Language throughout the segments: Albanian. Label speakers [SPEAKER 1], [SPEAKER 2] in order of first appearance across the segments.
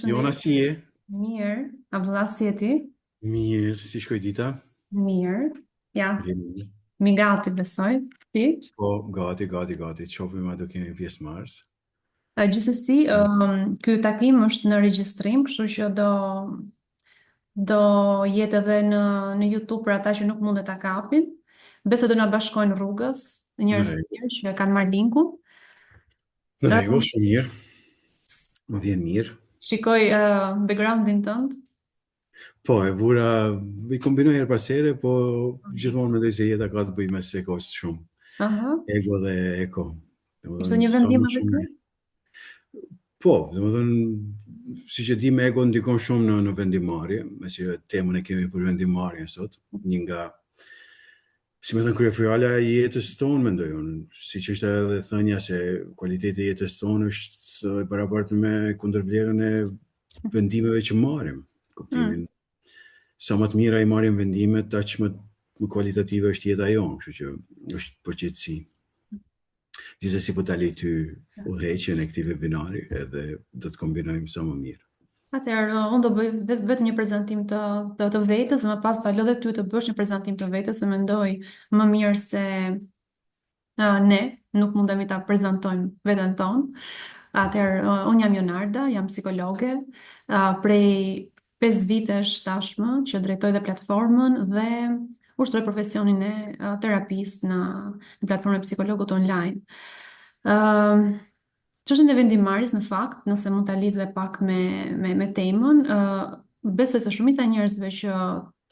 [SPEAKER 1] Jona, si je?
[SPEAKER 2] Mirë, a vëlla si e ti?
[SPEAKER 1] Mirë, si shkoj dita?
[SPEAKER 2] Mirë, ja,
[SPEAKER 1] Mirë.
[SPEAKER 2] mi gati besoj, ti?
[SPEAKER 1] Po, gati, qofim ato kemi pjesë Mars.
[SPEAKER 2] Gjithsesi, ky takim është në regjistrim, kështu që do jetë edhe në YouTube për ata që nuk mund ta kapin. Besoj do na bashkojnë rrugës, njerëz
[SPEAKER 1] Në
[SPEAKER 2] të
[SPEAKER 1] rregull,
[SPEAKER 2] tjerë që e kanë marrë linkun.
[SPEAKER 1] në
[SPEAKER 2] Ë,
[SPEAKER 1] rregull, shumë mirë, më vjen mirë.
[SPEAKER 2] Shikoj backgroundin tënd.
[SPEAKER 1] Po, e vura, i kombinoj her pas here, po gjithmonë mendoj se jeta ka të bëjë me se kostë shumë.
[SPEAKER 2] Aha.
[SPEAKER 1] Ego dhe eko.
[SPEAKER 2] Ishte
[SPEAKER 1] Domethënë,
[SPEAKER 2] një
[SPEAKER 1] sa
[SPEAKER 2] vendim
[SPEAKER 1] më
[SPEAKER 2] edhe ky?
[SPEAKER 1] shumë. Po, domethënë, siç e di me ego ndikon shumë në vendimarrje, me që temën e kemi për vendimarrjen sot, një nga si me thënë kryefjala e jetës tonë, mendoj unë, siç është edhe thënia se kualiteti i jetës tonë është e barabartë me kundërvlerën e vendimeve që marrim.
[SPEAKER 2] Mm.
[SPEAKER 1] Kuptimin, sa më të mira i marrim vendimet, aq më kualitative është jeta jonë, kështu që është përgjithësi. Gjithsesi po ta lej ty udhëheqjen e këtij webinari edhe do të kombinojmë sa më mirë.
[SPEAKER 2] Atëherë, unë do bëj vetëm një prezantim të vetës, më pas ta lë dhe ty të bësh një prezantim të vetës, se mendoj më mirë se ne nuk mundemi ta prezantojmë veten tonë. Atëherë, unë jam Jonarda, jam psikologe, prej 5 vitesh tashmë që drejtoj dhe platformën dhe ushtroj profesionin e terapisë në platformën e psikologut online. Çështën e vendimarrjes në fakt, nëse mund ta lidh dhe pak me temën, besoj se shumica e njerëzve që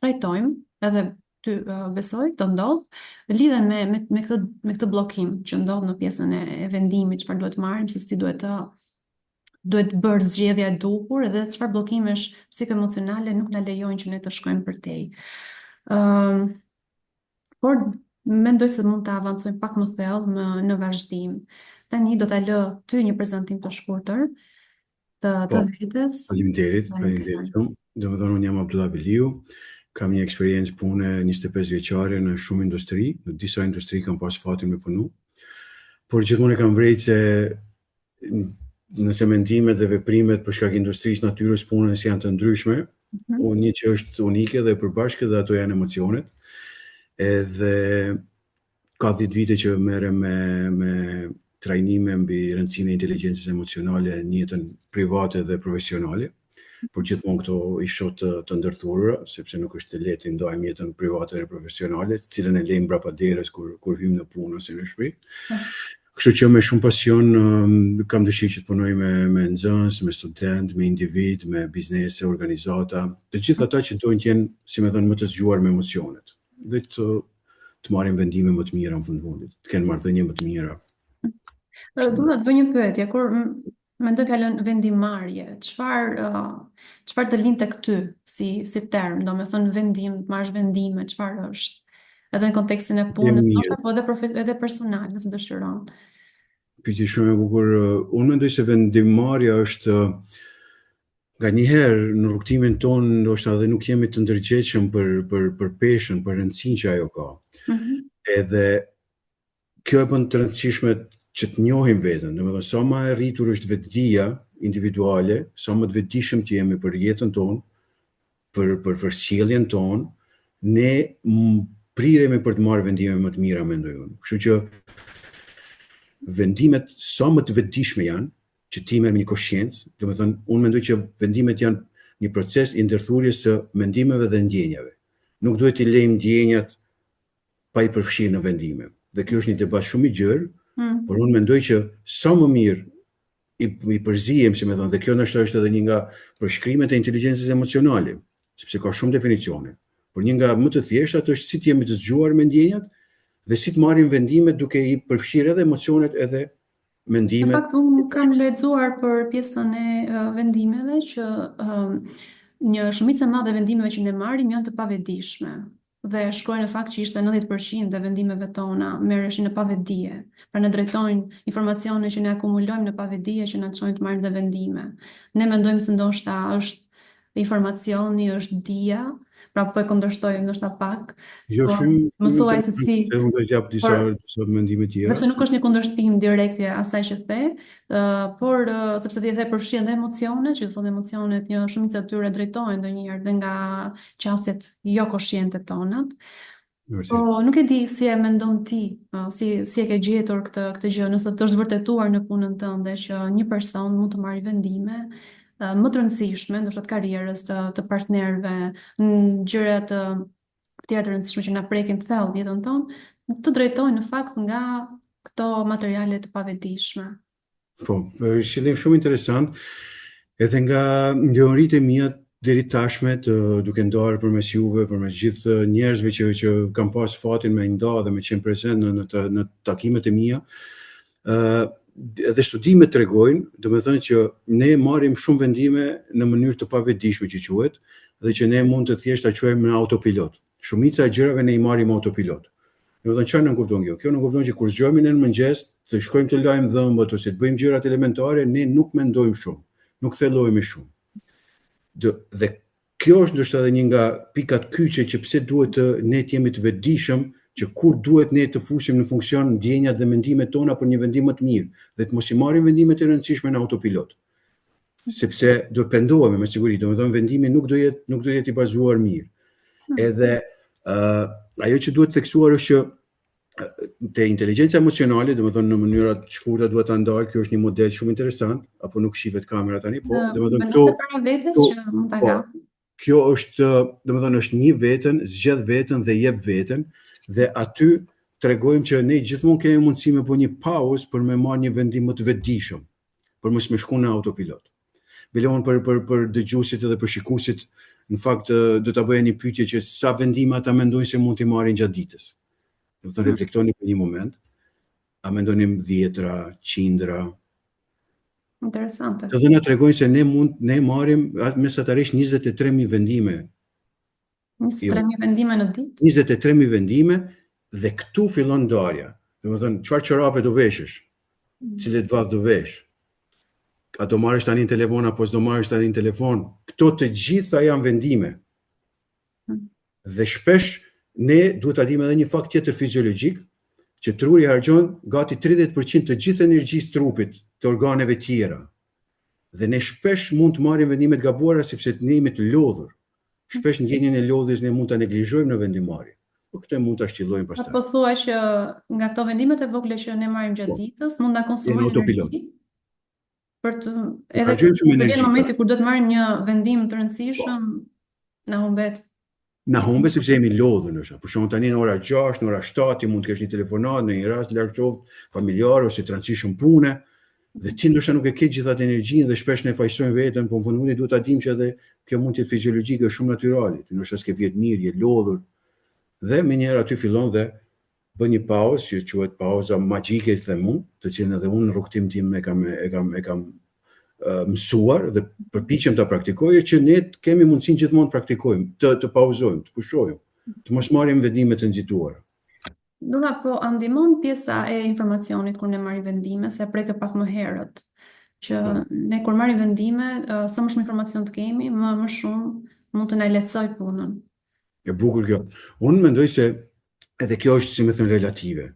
[SPEAKER 2] trajtojmë, edhe ty besoj, të ndodh, lidhen me këtë bllokim që ndodh në pjesën e vendimit, çfarë duhet marrim, se si duhet bërë zgjedhja e duhur edhe çfarë bllokimesh psikoemocionale nuk na lejojnë që ne të shkojmë përtej. Ëm Por mendoj se mund të avancojmë pak më thellë në vazhdim. Tani do ta lë ty një prezantim të shkurtër të
[SPEAKER 1] Po,
[SPEAKER 2] vetes.
[SPEAKER 1] faleminderit shumë. Domethënë unë jam Abdullah Beliu, kam një eksperiencë pune 25 vjeçare në shumë industri, në disa industri kam pas fatin me punu, por gjithmonë e kam vrejtë se nëse mendimet dhe veprimet për shkak industrisë natyrës punës janë të ndryshme, unë një që është unike dhe e përbashkët dhe ato janë emocionet, edhe ka 10 vite që merrem me trajnime mbi rëndësinë e inteligjencës emocionale në jetën private dhe profesionale, por gjithmonë këto i shoh të ndërthurura, sepse nuk është e lehtë të ndajmë jetën private dhe profesionale, të cilën e lejmë mbrapa derës kur hym në punë ose në shtëpi. Kështu që me shumë pasion kam dëshirë që të punoj me nxënës, me student, me individ, me biznese, organizata, të gjithë ata që dojnë të jenë, si me thënë, më të zgjuar me emocionet dhe të marrin vendime më të mira në fundit, të kenë marrëdhënie më të mira.
[SPEAKER 2] Dua të bëj një pyetje, kur mendoj fjalën vendimarrje, çfarë të linte këty si term, domethënë vendim, të marrësh vendime, çfarë është? Edhe në kontekstin e punës,
[SPEAKER 1] Mirë,
[SPEAKER 2] apo edhe personal, nëse dëshiron.
[SPEAKER 1] pyetje shumë e bukur. Unë mendoj se vendimarrja është nga njëherë në rrugtimin tonë, ndoshta edhe nuk jemi të ndërgjegjshëm për peshën, për rëndësinë që ajo ka. Edhe kjo e bën të rëndësishme që të njohim veten, domethënë sa më e rritur është vetdia individuale, sa më të vetëdijshëm të jemi për jetën tonë, për sjelljen tonë, ne priremi për të marrë vendime më të mira, mendoj unë. Kështu që vendimet sa më të vetëdijshme janë, që ti merr me një koshiencë, domethënë unë mendoj që vendimet janë një proces i ndërthurjes së mendimeve dhe ndjenjave. Nuk duhet t'i lejmë ndjenjat pa i përfshirë në vendime. Dhe kjo është një debat shumë i gjerë, por unë mendoj që sa më mirë i përzihem, si me thënë, dhe kjo ndoshta është edhe një nga përshkrimet e inteligjencës emocionale, sepse ka shumë definicione. Por një nga më të thjeshtat është si të jemi të zgjuar me ndjenjat dhe si të marrim vendime duke i përfshirë edhe emocionet edhe
[SPEAKER 2] Në
[SPEAKER 1] mendimet.
[SPEAKER 2] fakt, unë kam lexuar për pjesën e vendimeve që një shumicë e madhe e vendimeve që ne marrim janë të pavetëdijshme. Dhe shkruaj në fakt që ishte 90% e vendimeve tona merreshin në pavetdije. Pra ne drejtojnë informacione që ne akumulojmë në pavetdije që na çojnë të marrim dhe vendime. Ne mendojmë se ndoshta është informacioni, është dija, pra po e kundërshtoj ndoshta pak,
[SPEAKER 1] Jo,
[SPEAKER 2] po
[SPEAKER 1] shumë
[SPEAKER 2] më
[SPEAKER 1] shumë
[SPEAKER 2] thuaj se
[SPEAKER 1] interesant,
[SPEAKER 2] si,
[SPEAKER 1] sepse unë do t'jap
[SPEAKER 2] por
[SPEAKER 1] disa mendime tjera.
[SPEAKER 2] sepse nuk është një kundërshtim direkt e asaj që the, por sepse ti the përfshin dhe emocione, që thonë emocionet, një shumicë e tyre drejtohen ndonjëherë dhe nga qasjet jo koshiente tonat.
[SPEAKER 1] Vërtet.
[SPEAKER 2] Po nuk e di si e mendon ti, si e ke gjetur këtë gjë, nëse të është vërtetuar në punën tënde që një person mund të marrë vendime më të rëndësishme, ndoshta të karrierës, të partnerëve, në gjëra të tjera të rëndësishme që na prekin thellë jetën tonë, të drejtojnë në fakt nga këto materiale të pavetishme.
[SPEAKER 1] Po, është qëllim shumë interesant, edhe nga njohuritë e mia deri tashme duke ndarë përmes juve, përmes gjithë njerëzve që kam pas fatin me nda dhe me qenë prezent në takimet e mia, edhe studimet tregojnë, domethënë që ne marrim shumë vendime në mënyrë të pavetdijshme që quhet, dhe që ne mund të thjesht ta quajmë në autopilot. Shumica e gjërave ne i marrim autopilot. Domethënë çfarë nuk kupton kjo? Kjo nuk kupton që kur zgjohemi në mëngjes, të shkojmë të lajmë dhëmbët ose të bëjmë gjërat elementare, ne nuk mendojmë shumë, nuk thellohemi shumë. Dhe kjo është ndoshta edhe një nga pikat kyçe që pse duhet ne të jemi të vetëdijshëm, që kur duhet ne të fusim në funksion ndjenjat dhe mendimet tona për një vendim më të mirë, dhe të mos i marrim vendimet e rëndësishme në autopilot. Sepse do pendohemi me siguri, domethënë vendimi nuk do jetë i bazuar mirë. Edhe ajo që duhet theksuar është që te inteligjenca emocionale, domethënë në mënyra të shkurta duhet ta ndaj, kjo është një model shumë interesant, apo nuk shihet kamera tani, po domethënë
[SPEAKER 2] Vendose para vetes që mund ta
[SPEAKER 1] po,
[SPEAKER 2] gap.
[SPEAKER 1] kjo është, domethënë është një veten, zgjedh veten dhe jep veten, dhe aty tregojmë që ne gjithmonë kemi mundësi me bëj një pauzë për me marrë një vendim më të vetëdijshëm, për mos me shku në autopilot. Bilon për dëgjuesit edhe për shikuesit, në fakt do ta bëja një pyetje që sa vendime ata mendojnë se mund t'i marrin gjatë ditës. Do të reflektoni për një moment, a mendoni 10, 100?
[SPEAKER 2] Interesante.
[SPEAKER 1] Të dhëna tregojnë se ne marrim mesatarisht 23.000 vendime.
[SPEAKER 2] 23.000 vendime në ditë?
[SPEAKER 1] 23.000 vendime, dhe këtu fillon ndarja. Domethënë, çfarë çorape do veshësh? Cilet vallë do vesh? A do marrësh tani në telefon apo s'do marrësh tani në telefon? Këto të gjitha janë vendime. Dhe shpesh ne duhet ta dimë edhe një fakt tjetër fiziologjik, që truri harxhon gati 30% të gjithë energjisë trupit të organeve tjera. Dhe ne shpesh mund të marrim vendime të gabuara sepse ne jemi të lodhur. Shpesh ndjenjen e lodhjes ne mund ta neglizhojmë në vendimarrje. Po këtë mund ta shqillojmë pastaj.
[SPEAKER 2] Po thua që nga këto vendimet e vogla që ne marrim gjatë ditës, mund ta konsumojmë
[SPEAKER 1] autopilot.
[SPEAKER 2] energji? Për të edhe
[SPEAKER 1] Harxhojmë shumë
[SPEAKER 2] në
[SPEAKER 1] energji.
[SPEAKER 2] momenti kur do të marrim një vendim të rëndësishëm, na humbet.
[SPEAKER 1] Na humbe sepse jemi lodhur ndoshta. Për shembull tani në ora 6, në ora 7 ti mund të kesh një telefonat në një rast larg qoftë familjar ose të rëndësishëm pune, dhe ti ndoshta nuk e ke gjithë atë energjinë dhe shpesh ne fajsojmë veten, po në fund duhet ta dimë që edhe kjo mund të jetë fiziologjike, shumë natyrale. Ti ndoshta s'ke vjet mirë, je lodhur. Dhe menjëherë aty fillon dhe bën një pauzë, që quhet pauza magjike, them unë, të cilën edhe unë në rrugtim tim e kam mësuar dhe përpiqem ta praktikoj, që ne kemi mundësinë gjithmonë të praktikojmë, të pauzojmë, të pushojmë, të mos marrim vendime të nxituara.
[SPEAKER 2] Dora, po a ndihmon pjesa e informacionit kur ne marrim vendime, se preke pak më herët, që ne kur marrim vendime, sa më shumë informacion të kemi, më shumë mund të na lehtësoj punën.
[SPEAKER 1] E bukur kjo. Unë mendoj se edhe kjo është, si më thënë, relative.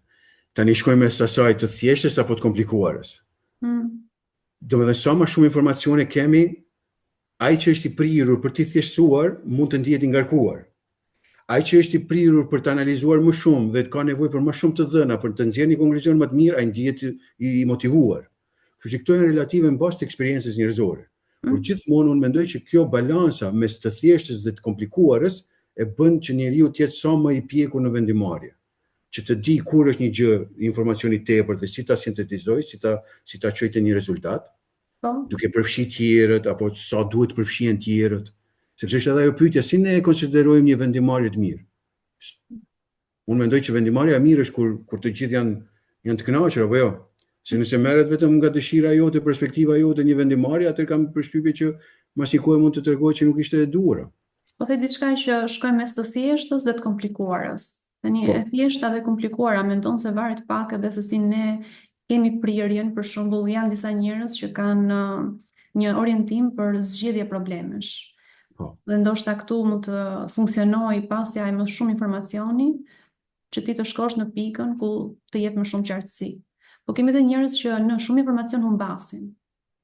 [SPEAKER 1] Tani shkojmë mes asaj të thjeshtes apo të komplikuarës. Domethënë sa më shumë informacione kemi, ai që është i prirur për t'i thjeshtuar mund të ndihet i ngarkuar. Ai që është i prirur për të analizuar më shumë dhe ka nevojë për më shumë të dhëna për të nxjerrë një konkluzion më të mirë, ai ndihet i motivuar. Kështu që këto janë relative në bazë të eksperiencës njerëzore. Por gjithmonë unë mendoj që kjo balanca mes të thjeshtës dhe të komplikuarës e bën që njeriu të jetë sa më i pjekur në vendimarrje. Që të di kur është një gjë, informacioni tepër dhe si ta sintetizoj, si ta çojë te një rezultat, duke përfshi tjerët apo sa duhet të përfshihen tjerët. Sepse është edhe ajo pyetja, si ne e konsiderojmë një vendimarrje të mirë? Unë mendoj që vendimarrja e mirë është kur të gjithë janë të kënaqur apo jo. Se nëse merret vetëm nga dëshira jote, perspektiva jote një vendimarrje, atëherë kam përshtypje që mas një kohe mund të tregoj që nuk ishte e duhur.
[SPEAKER 2] Po the diçka që shkojmë mes të thjeshtës dhe të komplikuarës. Tani e thjeshta dhe komplikuara mendon se varet pak edhe se si ne kemi prirjen. Për shembull, janë disa njerëz që kanë një orientim për zgjedhje problemesh.
[SPEAKER 1] Po,
[SPEAKER 2] Dhe ndoshta këtu mund të funksionojë pasja e më shumë informacioni që ti të shkosh në pikën ku të jep më shumë qartësi. Po kemi edhe njerëz që në shumë informacion humbasin.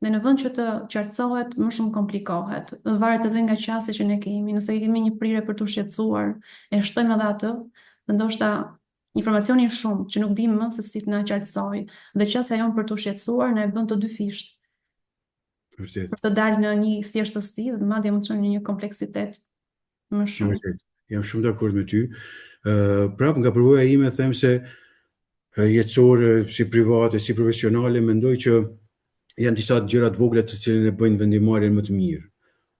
[SPEAKER 2] Dhe në vend që të qartësohet, më shumë komplikohet. Varet edhe nga qasja që ne kemi. Nëse kemi një prirje për të shqetësuar, e shtojmë edhe atë, dhe ndoshta informacioni është shumë që nuk dimë më se si të na qartësoj. Dhe qasja jonë për të shqetësuar na e bën të dyfisht,
[SPEAKER 1] vërtet.
[SPEAKER 2] për të dalë në një thjeshtësi dhe madje mund të çojë në një kompleksitet më shumë.
[SPEAKER 1] Vërtet. Jam shumë dakord me ty. Prap nga përvoja ime them se jetësore, si private, si profesionale, mendoj që janë disa gjëra të vogla të cilën e bëjnë vendimarrjen më të mirë.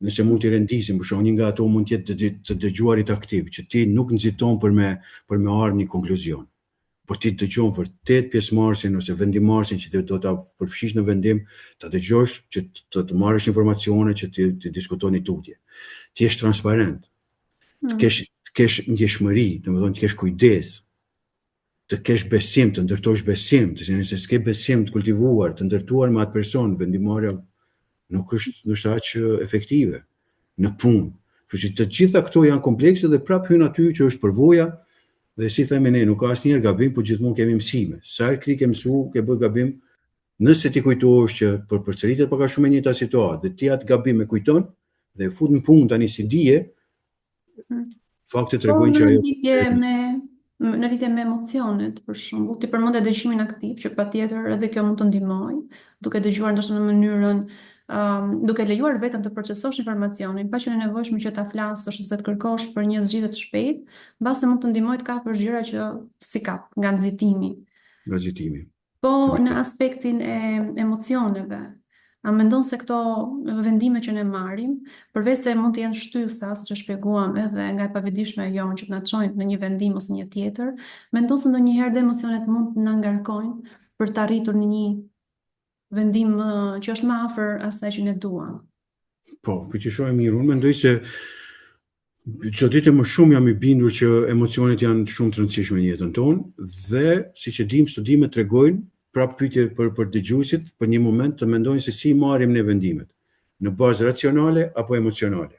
[SPEAKER 1] Nëse mund t'i rendisim, për shkak një nga ato mund të jetë të dëgjuarit aktiv, që ti nuk nxiton për me ardhur një konkluzion. Por ti dëgjon vërtet pjesëmarrësin ose vendimarrësin që do ta përfshish në vendim, ta dëgjosh që të marrësh informacione që të diskutoni tutje. Ti jesh transparent, të kesh ndjeshmëri, domethënë të kesh kujdes, të kesh besim, të ndërtosh besim, nëse s'ke besim të kultivuar, të ndërtuar me atë person, vendimarrja nuk është aq efektive në punë. Kështu që të gjitha këto janë komplekse dhe prap hyn aty që është përvoja dhe si themi ne, nuk ka asnjëherë gabim, por gjithmonë kemi mësime. Sa herë ti ke mësuar, ke bërë gabim, nëse ti kujtohesh që përsëritet pak a shumë e njëjta situatë dhe ti atë gabim e kujton dhe e fut në punë tani si dije, faktet
[SPEAKER 2] Po
[SPEAKER 1] tregojnë që ajo
[SPEAKER 2] në lidhje me emocionet, për shembull, ti përmendë dëgjimin aktiv, që patjetër edhe kjo mund të ndihmojë, duke dëgjuar ndoshta në mënyrën duke lejuar veten të procesosh informacionin, pa qenë e nevojshme që ta flasësh ose të kërkosh për një zgjidhje të shpejtë, mbase mund të ndihmojë të kapësh gjëra që si kap nga nxitimi.
[SPEAKER 1] gazetimi.
[SPEAKER 2] Po
[SPEAKER 1] Të
[SPEAKER 2] në
[SPEAKER 1] vërtetë.
[SPEAKER 2] aspektin e emocioneve, a mendon se këto vendime që ne marrim, përveç se mund të jenë shtysa, siç e shpjeguam, edhe nga e pavidishme jonë që na çojnë në një vendim ose një tjetër, mendon se ndonjëherë dhe emocionet mund të na ngarkojnë për të arritur në një vendim që është më afër asaj që ne duam.
[SPEAKER 1] Po, për që shohim mirë, unë mendoj se çdo ditë më shumë jam i bindur që emocionet janë shumë të rëndësishme në jetën tonë dhe siç e dim, studimet tregojnë prap pyetje për dëgjuesit për një moment të mendojnë se si marrim ne vendimet, në bazë racionale apo emocionale.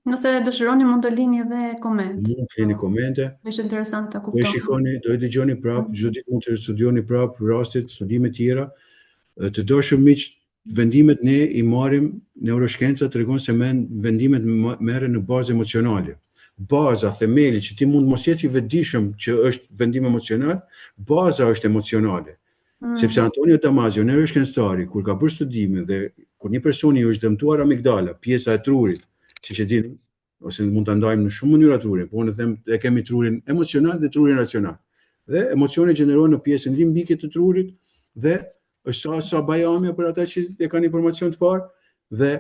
[SPEAKER 2] Nëse dëshironi mund të lini edhe koment.
[SPEAKER 1] Mund të keni komente,
[SPEAKER 2] Është interesant ta
[SPEAKER 1] do e
[SPEAKER 2] kuptoni.
[SPEAKER 1] shikoni, do e dëgjoni prap, çdo ditë mund të studioni prap rastet, studime tjera. Të dashur miq, vendimet ne i marrim, neuroshkenca tregon se vendimet merren në bazë emocionale. Baza, themeli që ti mund mos jetë i vetëdijshëm që është vendim emocional, baza është emocionale. Sepse Antonio Damasio, neuroshkencëtari, kur ka bërë studime dhe kur një personi është dëmtuar amigdala, pjesa e trurit, siç e dini, ose mund ta ndajmë në shumë mënyra trurin, po unë them e kemi trurin emocional dhe trurin racional. Dhe emocionet gjenerohen në pjesën limbike të trurit dhe është sa bajame për ata që e kanë informacion të parë dhe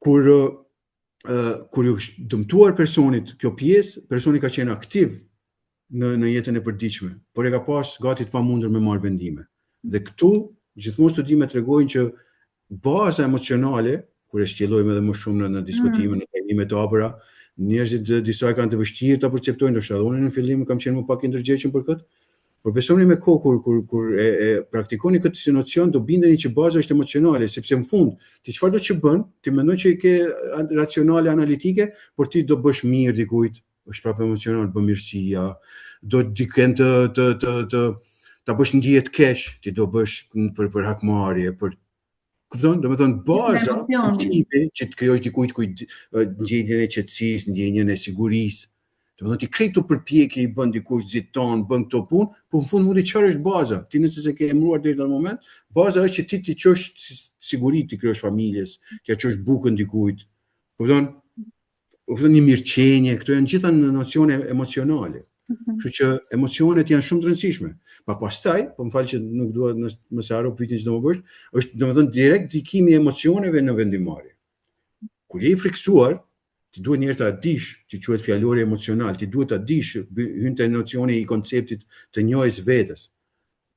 [SPEAKER 1] kur është dëmtuar personit kjo pjesë, personi ka qenë aktiv në jetën e përditshme, por e ka pas gati të pamundur me marrë vendime. Dhe këtu gjithmonë studimet tregojnë që baza emocionale, kur e sqellojmë edhe më shumë në diskutime, në trajnime të hapura, njerëzit disa kanë të vështirë ta perceptojnë, ndoshta unë në fillim kam qenë më pak i ndërgjegjshëm për këtë. Por besoni me kohë kur e praktikoni këtë si nocion do bindeni që baza është emocionale, sepse në fund ti çfarë do të bën, ti mendon që i ke racionale analitike, por ti do bësh mirë dikujt, është prapë emocional, bën mirësia, do dikën ta bësh ndjehet keq, ti do bësh për hakmarrje, për kupton, domethënë baza principi që të krijosh dikujt ndjenjën e qetësisë, ndjenjën e sigurisë. Domethënë ti krejt të përpjekje i bën dikush ziton, bën këto punë, po në fund mundi çfarë është baza? Ti nëse se ke emëruar deri në moment, baza është që ti të qosh siguri, ti krijosh familjes, t'ia qosh bukën dikujt. Kupton? Kupton një mirëqenie, këto janë gjitha në nocione emocionale. Kështu që emocionet janë shumë të rëndësishme. Pastaj, po më fal që nuk dua mos e harro pyetjen që do më bësh, është domethënë direkt ndikimi i emocioneve në vendimarrje. Kur je i friksuar, ti duhet njerë ta dish, që quhet fjalori emocional, ti duhet ta dish, hyn te nocioni i konceptit të njohjes vetës.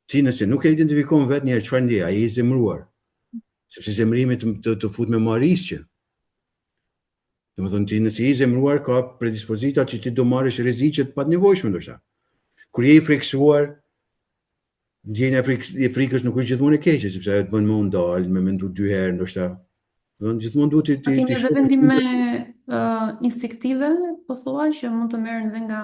[SPEAKER 1] Ti nëse nuk e identifikon vetë njerë çfarë ndje, ai je i zemëruar. Sepse zemërimi të fut me marrërisje. Domethënë ti nëse je i zemëruar ka predispozita që ti do marrësh rreziqe të panevojshme ndoshta. Kur je i friksuar, ndjenja e frikës nuk është gjithmonë e keqe, sepse ajo të bën më ndal, me mendu dy herë ndoshta. Domethënë gjithmonë duhet
[SPEAKER 2] A kemi
[SPEAKER 1] ti
[SPEAKER 2] edhe
[SPEAKER 1] shohësh
[SPEAKER 2] vendime instinktive, po thua, që mund të merren edhe nga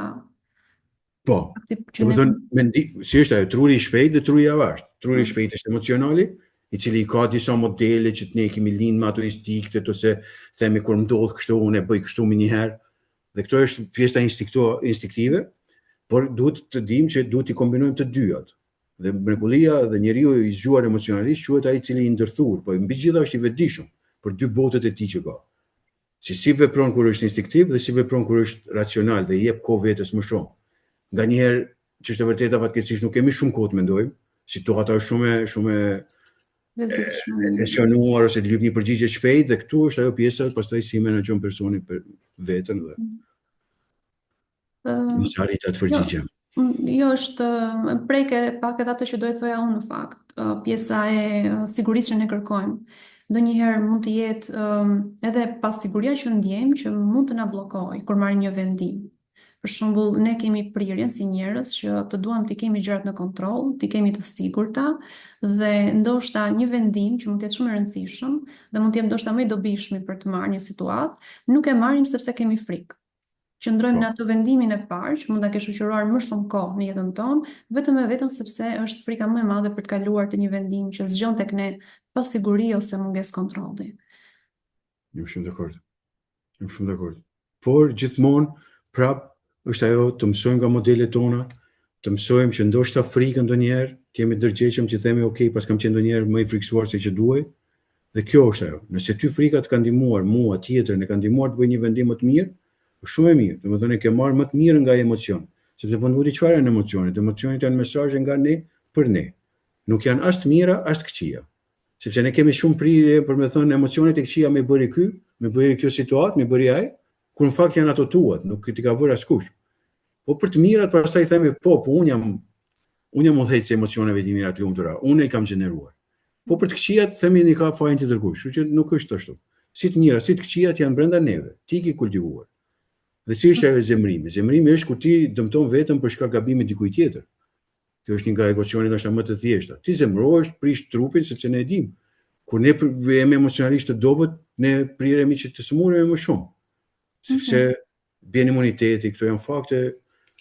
[SPEAKER 1] po.
[SPEAKER 2] fakti që ne
[SPEAKER 1] Domethënë si është ajo truri i shpejtë dhe truri i avart. Truri i shpejtë është emocionali, i cili ka disa modele që ne kemi lind me ato instinktet ose themi kur më ndodh kështu unë e bëj kështu më një herë. Dhe këto është pjesa instinktive, por duhet të dimë që duhet i kombinojmë të dyat. Dhe mrekullia dhe njeriu i zgjuar emocionalisht quhet ai i cili i ndërthur, po mbi gjitha është i vetëdijshëm për dy botët e tij që ka. Si vepron kur është instinktiv dhe si vepron kur është racional dhe i jep kohë vetes më shumë. Nganjëherë, që është e vërteta fatkeqësisht nuk kemi shumë kohë të mendojmë, situata është shumë e tensionuar ose të lyp një përgjigje shpejt dhe këtu është ajo pjesa pastaj si menaxhon personi për veten dhe nëse arrit atë përgjigje.
[SPEAKER 2] Jo, është preke pak edhe atë që do e thoja unë në fakt, pjesa e sigurisë që ne kërkojmë. Ndonjëherë mund të jetë edhe pas siguria që ndjejmë që mund të na bllokojë kur marrim një vendim. Për shembull, ne kemi prirjen si njerëz që të duam të kemi gjërat në kontroll, të kemi të sigurta dhe ndoshta një vendim që mund të jetë shumë i rëndësishëm dhe mund të jetë ndoshta më i dobishëm për të marrë një situatë, nuk e marrim sepse kemi frikë. Qëndrojmë në atë vendimin e parë që mund ta kesh shoqëruar më shumë kohë në jetën tonë, vetëm e vetëm sepse është frika më e madhe për të kaluar te një vendim që zgjon tek ne pa siguri ose mungesë kontrolli.
[SPEAKER 1] Jam shumë dakord. Por gjithmonë prap është ajo të mësojmë nga modelet tona, të mësojmë që ndoshta frikën ndonjëherë të jemi të ndërgjegjshëm që themi ok, pas kam qenë ndonjëherë më i frikësuar se që duhej. Dhe kjo është ajo. Nëse ty frika të ka ndihmuar mua tjetrën e ka ndihmuar të bëj një vendim më të mirë, është shumë e mirë. Domethënë ke marrë më të mirë nga emocion, sepse fundi çfarë janë emocionet? Emocionet janë mesazhe nga ne për ne. Nuk janë as të mira as të këqija. Sepse ne kemi shumë prirje për me thënë emocionet e këqija më bëri ky, më bëri kjo situatë, më bëri ai, kur në fakt janë ato tuat, nuk ti ka bërë askush. Po për të mirat pastaj themi po unë jam udhëheqës e emocioneve të mira të lumtura, unë i kam gjeneruar. Po për të këqijat themi ni ka fajin tjetër kush, kështu që nuk është ashtu. Si të mira, si të këqijat janë brenda neve, ti ke kultivuar. Dhe si është ajo zemrimi? Zemrimi është kur ti dëmton veten për shkak gabimit dikujt tjetër. Kjo është një nga ekuacionet ndoshta më të thjeshta. Ti zemrohesh, prish trupin sepse ne e dim. Kur ne jemi emocionalisht të dobët, ne priremi që të smuremi më shumë. Sepse bën imuniteti, këto janë fakte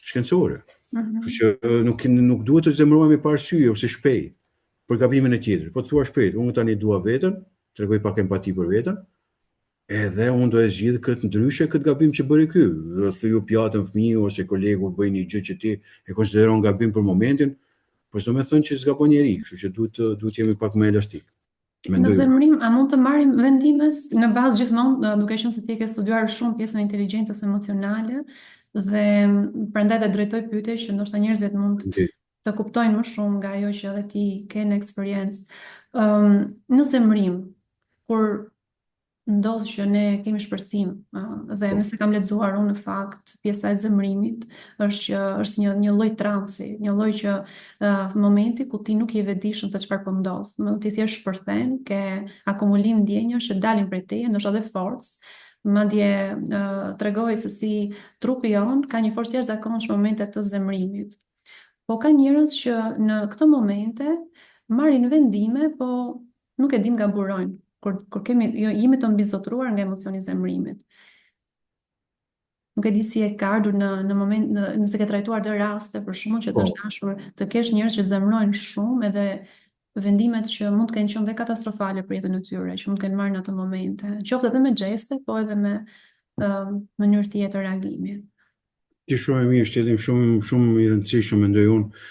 [SPEAKER 1] shkencore. Kështu që nuk duhet të zemrohemi pa arsye ose shpejt për gabimin e tjetrit. Po thua shpejt, unë tani dua veten, tregoj pak empati për veten, edhe unë do e zgjidh këtë ndryshe këtë gabim që bëri ky. Do thyu pjatën fëmiu ose kolegu bëj një gjë që ti e konsideron gabim për momentin, por s'do të thonë që zgabon njeri, kështu që duhet jemi pak më elastik.
[SPEAKER 2] Në zemrim, a mund të marrim vendime në bazë gjithmonë, duke qenë se ti ke studiuar shumë pjesën e inteligjencës emocionale dhe prandaj të drejtoj pyetje që ndoshta njerëzit mund të kuptojnë më shumë nga ajo që edhe ti ke në eksperiencë. Në zemrim, kur ndodh që ne kemi shpërthim dhe nëse kam lexuar unë në fakt pjesa e zemrimit është një lloj transi, një lloj që momenti ku ti nuk je vetëdijshëm se çfarë po ndodh, ti thjesht shpërthen, ke akumulim ndjenjash që dalin prej teje, ndoshta edhe forcë, madje tregoj se si trupi jon ka një forcë jashtëzakonshme në momente të zemrimit. Po ka njerëz që në këto momente marrin vendime, po nuk e dim nga burojnë. Kur jemi të mbizotruar nga emocioni i zemrimit. Nuk e di si e ka ardhur në moment nëse ke trajtuar të raste për shkakun që të është dashur të kesh njerëz që zemrojnë shumë edhe vendimet që mund të kenë qenë dhe katastrofale për jetën e tyre, që mund të kenë marrë në ato momente, qoftë edhe me gjeste, po edhe me mënyrë tjetër reagimi.
[SPEAKER 1] Ti shumë e mirë, shtetim shumë i rëndësishëm mendoj unë.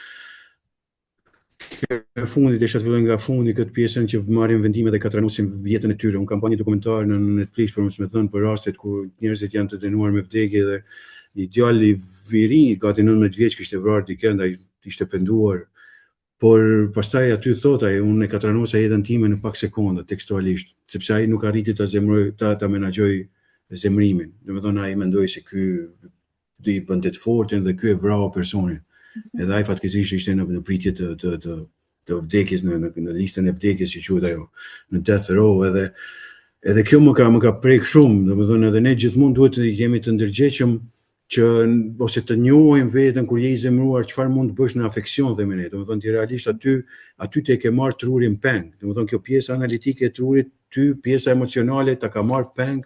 [SPEAKER 1] Në fundit desha të filloj nga fundi këtë pjesën që marrin vendime dhe katranosin jetën e tyre. Unë kam pa një dokumentar në Netflix për më thënë për rastet ku njerëzit janë të dënuar me vdekje dhe një djalë i ri, gati 19 vjeç, kishte vrarë dikën, ai ishte penduar. Por pastaj aty thot ai, unë e katranosa jetën time në pak sekonda tekstualisht, sepse ai nuk arriti ta zemroj, ta menaxhoj zemrimin. Domethënë ai mendoi se ky do i bënte të fortën dhe ky e vrau personin. Edhe ai fatkeqësisht ishte në pritje të vdekjes në listën e vdekjes që quhet ajo, në death row edhe kjo më ka prek shumë, domethënë edhe ne gjithmonë duhet të jemi të ndërgjegjshëm që ose të njohim veten kur je i zemruar çfarë mund të bësh në afeksion themi ne, domethënë ti realisht aty ti e ke marr trurin peng, domethënë kjo pjesa analitike e trurit ty pjesa emocionale ta ka marrë peng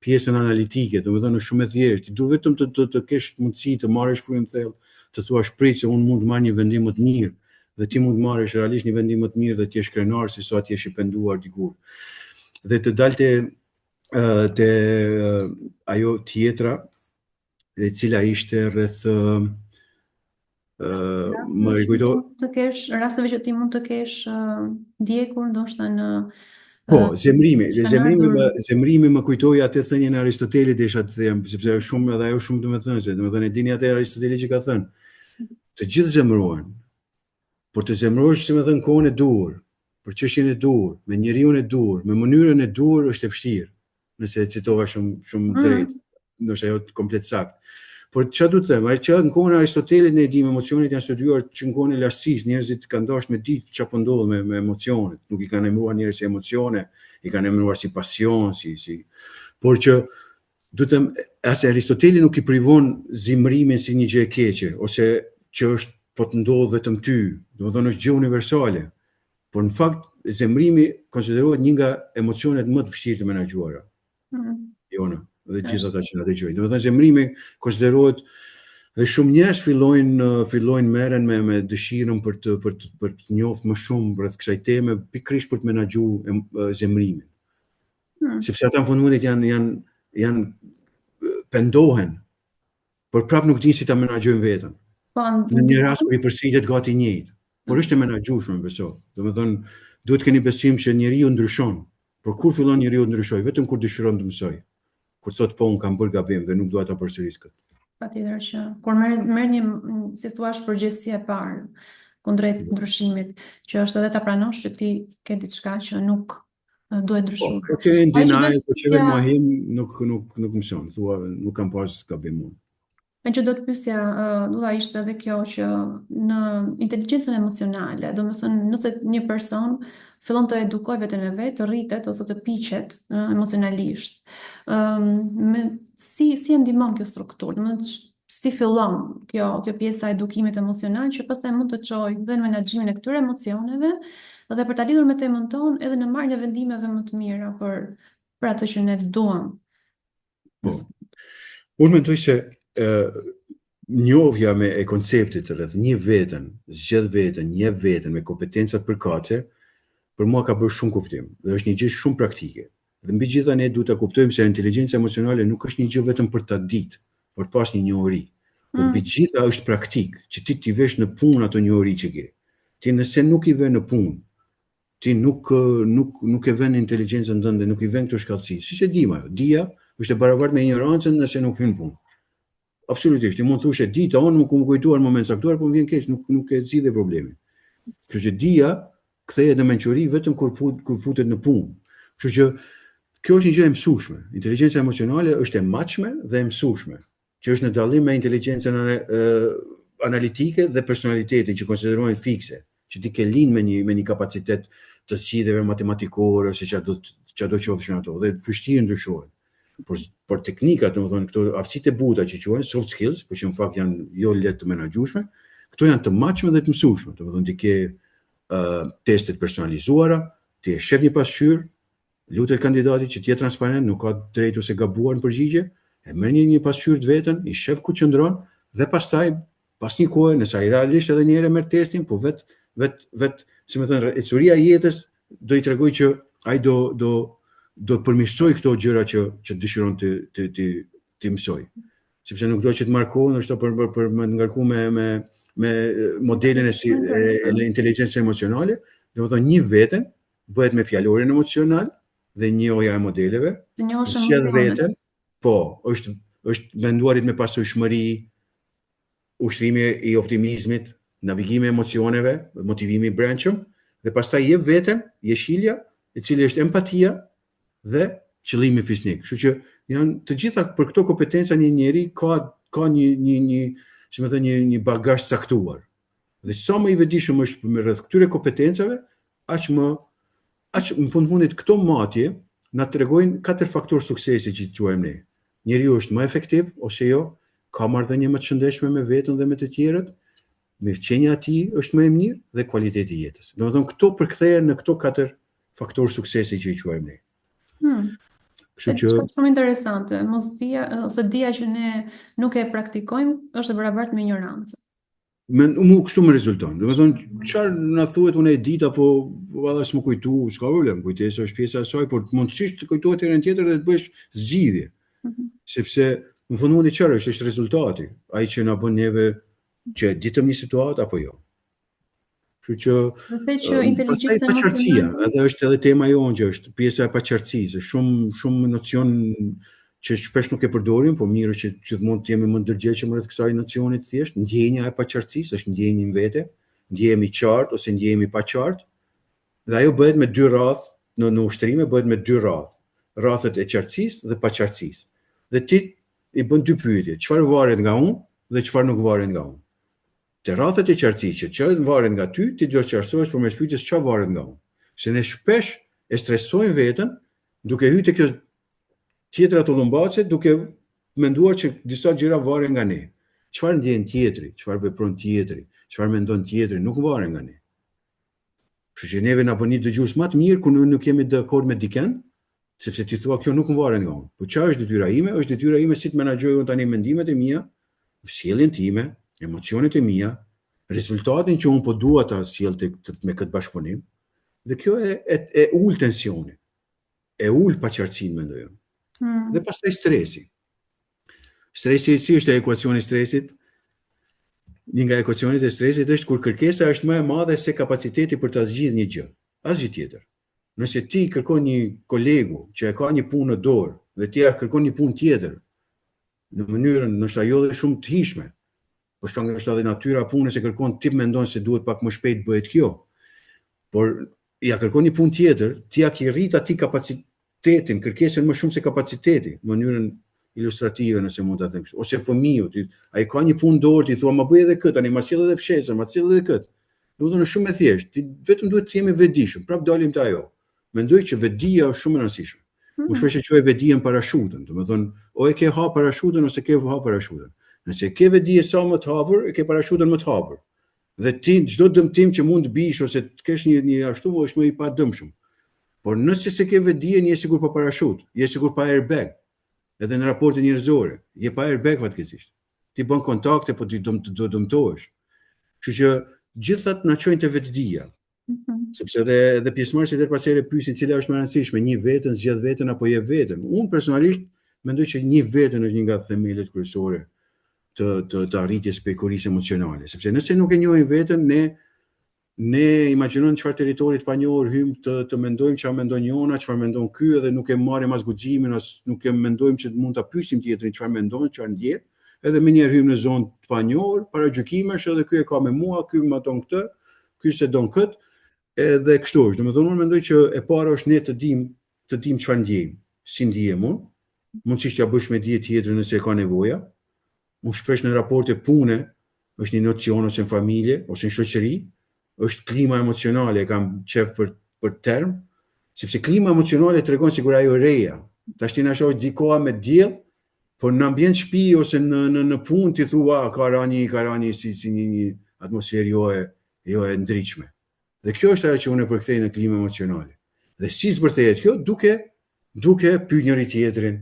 [SPEAKER 1] pjesën analitike, domethënë është shumë e thjeshtë. Ti du vetëm të kesh mundësi të marrësh frym thellë, të thuash prit se unë mund të marr një vendim më të mirë dhe ti mund të marrësh realisht një vendim më të mirë dhe të jesh krenar se sa të jesh I penduar dikur. Dhe të dalte te ajo tjetra e cila ishte rreth më rikujto
[SPEAKER 2] të kesh rasteve që ti mund të kesh ndjekur ndoshta në
[SPEAKER 1] po, zemrimi më kujtoi atë thënien e Aristotelit desha të them, sepse është shumë edhe ajo shumë domethënëse. Domethënë e dini atë Aristoteli që ka thënë, të gjithë zemrohen, por të zemrohesh si më thënë kohën e duhur, për çështjen e duhur, me njeriun e duhur, me mënyrën e duhur është e vështirë, nëse e citova shumë drejt, nëse ajo komplet sakt. Por çfarë do të them, ai që në kohën e Aristotelit ne dimë emocionet janë studiuar që në kohën e lartësisë, njerëzit kanë dashur me ditë çfarë po ndodh me emocionet, nuk I kanë emëruar njerëz si emocione, I kanë emëruar si pasion, por që do të them, as Aristoteli nuk I privon zemrimin si një gjë e keqe, ose që është po të ndodh vetëm ty, domethënë është gjë universale. Por në fakt zemrimi konsiderohet një nga emocionet më të vështirë të menaxhuara. Jona, dhe gjithë ata që na dëgjojnë. Domethënë zemrimi konsiderohet dhe shumë njerëz fillojnë merren me dëshirën për të njohur më shumë rreth kësaj teme, pikërisht për të menaxhuar zemrimin. Sepse ata në fundit janë pendohen, por prap nuk dinë si ta menaxhojnë veten. Në një rast kur I përsëritet gati I njëjtë, por është e menaxhueshme besoj. Domethënë duhet keni besim që njeriu ndryshon, por kur fillon njeriu të ndryshojë, vetëm kur dëshiron të mësoj. Kur thot po un kam bërë gabim dhe nuk dua ta përsëris këtë.
[SPEAKER 2] Patjetër që kur merr një si thua përgjegjësi e parë kundrejt ndryshimit, që është edhe ta pranosh që ti ke diçka që nuk duhet ndryshuar.
[SPEAKER 1] Po që në denial, po që vetëm mohim nuk mëson, thua nuk kam pas gabim unë.
[SPEAKER 2] Me që do të pyesja, dua ishte edhe kjo që në inteligjencën emocionale, domethënë nëse një person fillon të edukojë veten e vet, të rritet ose të piqet emocionalisht. Si e ndihmon kjo strukturë? Domethënë si fillon kjo pjesa e edukimit emocional që pastaj mund të çojë dhe në menaxhimin e këtyre emocioneve dhe për ta lidhur me temën tonë edhe në marrjen e vendimeve më të mira për atë që ne duam.
[SPEAKER 1] Po. Unë mendoj se njohja e konceptit rreth një veten, zgjedh veten, jep veten me kompetencat përkatëse, për mua ka bërë shumë kuptim dhe është një gjë shumë praktike. Dhe mbi gjitha ne duhet ta kuptojmë se inteligjenca emocionale nuk është një gjë vetëm për ta ditë, por pas një njohuri. Por mbi gjitha është praktik, që ti vesh në punë ato njohuri që ke. Ti nëse nuk I vën në punë, ti nuk e vën inteligjencën tënde, nuk I vën këto shkallësi. Siç e dim ajo, dija është e barabartë me ignorancën nëse nuk hyn punë. Absolutisht, ti mund të thush e dita, unë nuk më kujtuar në moment saktuar, po më vjen keq, nuk e zgjidhe problemin. Kështu që dija kthehet në mençuri vetëm kur futet në punë. Kështu që kjo është një gjë e mësueshme. Inteligjenca emocionale është e matshme dhe e mësueshme, që është në dallim me inteligjencën analitike dhe personalitetin që konsiderohen fikse, që ti ke lind me një kapacitet të zgjidhjeve matematikore ose çdo qofshin ato, dhe vështirë ndryshohen. Por teknikat, domethënë këto aftësitë e buta që quhen soft skills, por që në fakt janë jo lehtë të menaxhueshme, këto janë të matshme dhe të mësueshme. Domethënë ti ke testet personalizuara, ti e shef një pasqyrë, lutet kandidatit që të jetë transparent, nuk ka drejt ose gabuar në përgjigje, e merr një pasqyrë të vetën, I shef ku qëndron dhe pastaj pas një kohe, nëse ai realisht edhe një herë merr testin, po vet, si më thënë, ecuria e jetës do I tregoj që ai do përmirësoj këto gjëra që dëshiron të mësoj. Sepse nuk do që të markohen është për më ngarku me modelin e inteligjencës emocionale, domethënë një veten bëhet me fjalorin emocional dhe njohja e modeleve, sjell veten, po, është menduarit me pasojshmëri, ushtrimi I optimizmit, navigimi e emocioneve, motivimi I brendshëm, dhe pastaj jep veten jeshilja, e cili është empatia dhe qëllimi fisnik. Kështu që janë të gjitha për këto kompetenca një njeri ka një bagazh caktuar. Dhe sa më I vetëdijshëm është me rreth këtyre kompetencave, aq në fundit këto matje na tregojnë 4 faktorë suksesi që quajmë ne. Njeriu është më efektiv ose jo, ka marrëdhënie më të shëndetshme me veten dhe me të tjerët, mirëqenia e tij është më e mirë dhe kualiteti I jetës. Domethënë këto përkthehen në këto 4 faktorë suksesi që I quajmë ne. Kështu
[SPEAKER 2] E
[SPEAKER 1] që
[SPEAKER 2] diçka shumë interesante, mos dia ose dia që ne nuk e praktikojmë është e barabartë me ignorancë.
[SPEAKER 1] mu kështu më rezulton. Do të thonë, çfarë na thuhet unë e ditë apo valla s'më kujtu, s'ka problem, kujtesa është pjesa e saj, por mundësisht të kujtohet herën tjetër dhe të bësh zgjidhje. Sepse në fund mundi çfarë është rezultati, ai që na bën neve që ditëm një situatë apo jo. Kështu që
[SPEAKER 2] Dhe the që
[SPEAKER 1] pastaj
[SPEAKER 2] inteligjenca
[SPEAKER 1] paqartësia,
[SPEAKER 2] emocionale,
[SPEAKER 1] edhe është edhe tema jonë që është pjesa e paqartësisë, shumë nocion që shpesh nuk e përdorim, po mirë është që gjithmonë të jemi më ndërgjegjshëm rreth kësaj nocioni të thjesht, ndjenja e paqartësisë, është ndjenjë në vete, ndjehemi qartë ose ndjehemi pa qartë, dhe ajo bëhet me dy radhë, në ushtrime bëhet me dy radhë, radhët e qartësisë dhe paqartësisë. Dhe ti i bën dy pyetje, çfarë varet nga unë dhe çfarë nuk varet nga unë. Te radhët e qartësisë që varet nga ty, ti do të qartësohesh përmes pyetjes çfarë varet nga unë. Se ne shpesh e stresojmë veten duke hyrë te kjo tjetra tullumbace, duke menduar që disa gjëra varen nga ne. Çfarë ndjen tjetri, çfarë vepron tjetri, çfarë mendon tjetri, nuk varen nga ne. Kështu që neve na bën një dëgjues më të mirë kur nuk jemi dakord me dikën, sepse ti thua kjo nuk më varet nga unë. Po çfarë është detyra ime? Është detyra ime si të menaxhoj unë tani mendimet e mia, sjelljen time, emocionet e mia, rezultatin që unë po dua ta sjell me këtë bashkëpunim. Dhe kjo e ul tensionin. E ul paqartësinë, mendoj unë. Dhe pastaj stresi. Stresi si është ekuacioni i stresit? Një nga ekuacionet e stresit është kur kërkesa është më e madhe se kapaciteti për ta zgjidhur një gjë. Asgjë tjetër. Nëse ti kërkon një kolegu që e ka një punë në dorë dhe ti kërkon një punë tjetër në mënyrën ndoshta jo dhe shumë të hijshme, por shkak nga është edhe natyra e punës e kërkon ti mendon se duhet pak më shpejt bëhet kjo. Por ja kërkon një punë tjetër, ti ja ki rrit aty kapacitetin, kërkesën më shumë se kapaciteti, në mënyrën ilustrative nëse mund ta them kështu. Ose fëmiu, ai ka një punë dorë, ti thua ma bëj edhe këtë, tani ma sjell edhe fshesa, ma sjell edhe këtë. Do të thonë shumë e thjeshtë, ti vetëm duhet të jemi vetëdijshëm, prap dalim te ajo. Mendoj që vetëdia është shumë e rëndësishme. Unë shpesh e quaj vetëdijen parashutën, do të thonë o e ke ha parashutën ose ke ha parashutën. Nëse ke vetëdije sa më të hapur, e ke parashutën më të hapur. Dhe ti çdo dëmtim që mund të bish ose të kesh një ashtu është më i padëmshëm. Por nëse se ke vetëdijen, je sigur pa parashut, je sigur pa airbag. Edhe në raporte njerëzore, je pa airbag fatkeqësisht. Ti bën kontakte, po ti do dëmtohesh. Kështu që gjithat na çojnë te vetëdia. Sepse edhe pjesëmarrësit her pas here pyesin cila është më e rëndësishme, një veten, zgjedh veten apo je veten. Unë personalisht mendoj që një veten është një nga themelet kryesore të arritjes pekurisë emocionale, sepse nëse nuk e njohim veten, ne imagjinojmë çfarë territori të panjohur hym të mendojmë çfarë mendon njëra, çfarë mendon ky, edhe nuk e marrim as guximin, as nuk e mendojmë që mund ta pyesim tjetrin çfarë mendon, çfarë ndjen, edhe më njëherë hym në zonë të panjohur, para gjykimesh, edhe ky e ka me mua, ky më don këtë, ky se don kët, edhe kështu është. Domethënë unë mendoj që e para është ne të dim çfarë ndjejmë, si ndihem unë, mundësisht ja bësh me dije tjetër nëse e ka nevoja. Unë shpesh në raporte pune, është një nocion ose në familje, ose në shoqëri, është klima emocionale, e kam qef për term, sepse klima emocionale tregon sikur ajo reja. Tash ti na shoh dikoha me diell, por në ambient shtëpi ose në punë ti thua ka rani si një atmosferë jo e ndritshme. Dhe kjo është ajo që unë e përkthej në klimë emocionale. Dhe si zbërthehet kjo? Duke pyet njëri tjetrin,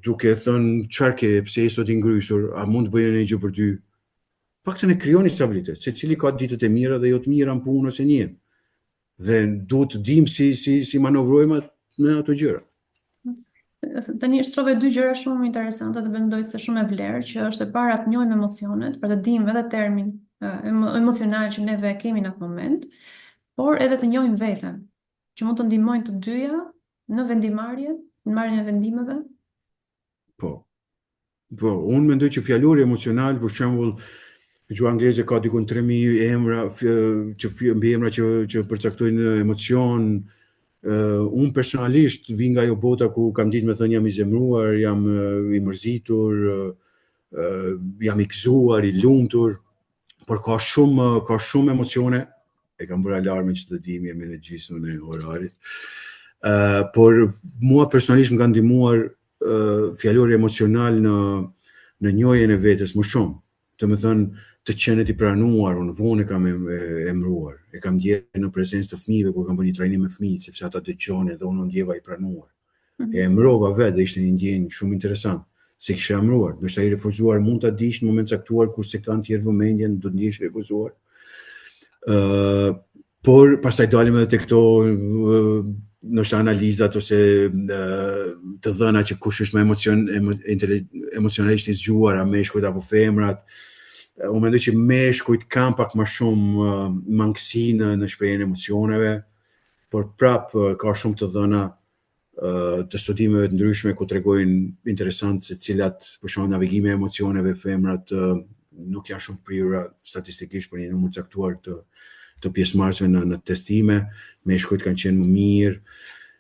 [SPEAKER 1] duke thënë çfarë ke, pse je sot i ngrysur, a mund të bëj një gjë për ty? Paktën e krijoni stabilitet, secili ka ditët e mira dhe jo të mira në punë ose në jetë. Dhe duhet të dim si manovrojmë me ato gjëra.
[SPEAKER 2] Tani shtrove dy gjëra shumë interesante dhe mendoj se shumë e vlerë, që është e para të njohim emocionet, për të dimë edhe termin emocional që neve kemi në atë moment, por edhe të njohim veten, që mund të ndihmojnë të dyja në vendimarrje, në marrjen e vendimeve.
[SPEAKER 1] Po, unë mendoj që fjalori emocional, për shembull, në gjuhën angleze ka diku 3000 emra, mbi emra që përcaktojnë emocion. Unë personalisht vi nga ajo bota ku kam ditë me thënë jam i zemruar, jam i mërzitur, jam i gëzuar, i lumtur, por ka shumë emocione. E kam bërë alarmin që të dim jemi në gjysmën e orarit. Por mua personalisht më ka ndihmuar fjalori emocional në njohjen e vetes më shumë. domethënë të qenet i pranuar, unë vonë e kam emëruar, e kam ndjerë në prezencë të fëmijëve kur kam bërë një trajnim me fëmijët, sepse ata dëgjonin dhe unë ndjeva i pranuar. E emërova vetë dhe ishte një ndjenjë shumë interesant. Se kisha emëruar, do shta i refuzuar mund ta dish në moment caktuar kur se kanë tjerë vëmendjen, do të ndjesh refuzuar. Por pastaj dalim edhe tek këto nështë analizat ose të dhëna që kush është emocionalisht i zgjuar, a meshkujt apo femrat. Unë mendoj që meshkujt kanë pak më shumë mangësi në shprehjen e emocioneve, por prap ka shumë të dhëna të studimeve të ndryshme ku tregojnë interesant se cilat për shembull navigime e emocioneve femrat nuk janë shumë prirura statistikisht për një numër caktuar të pjesëmarrësve në testime, meshkujt kanë qenë më mirë,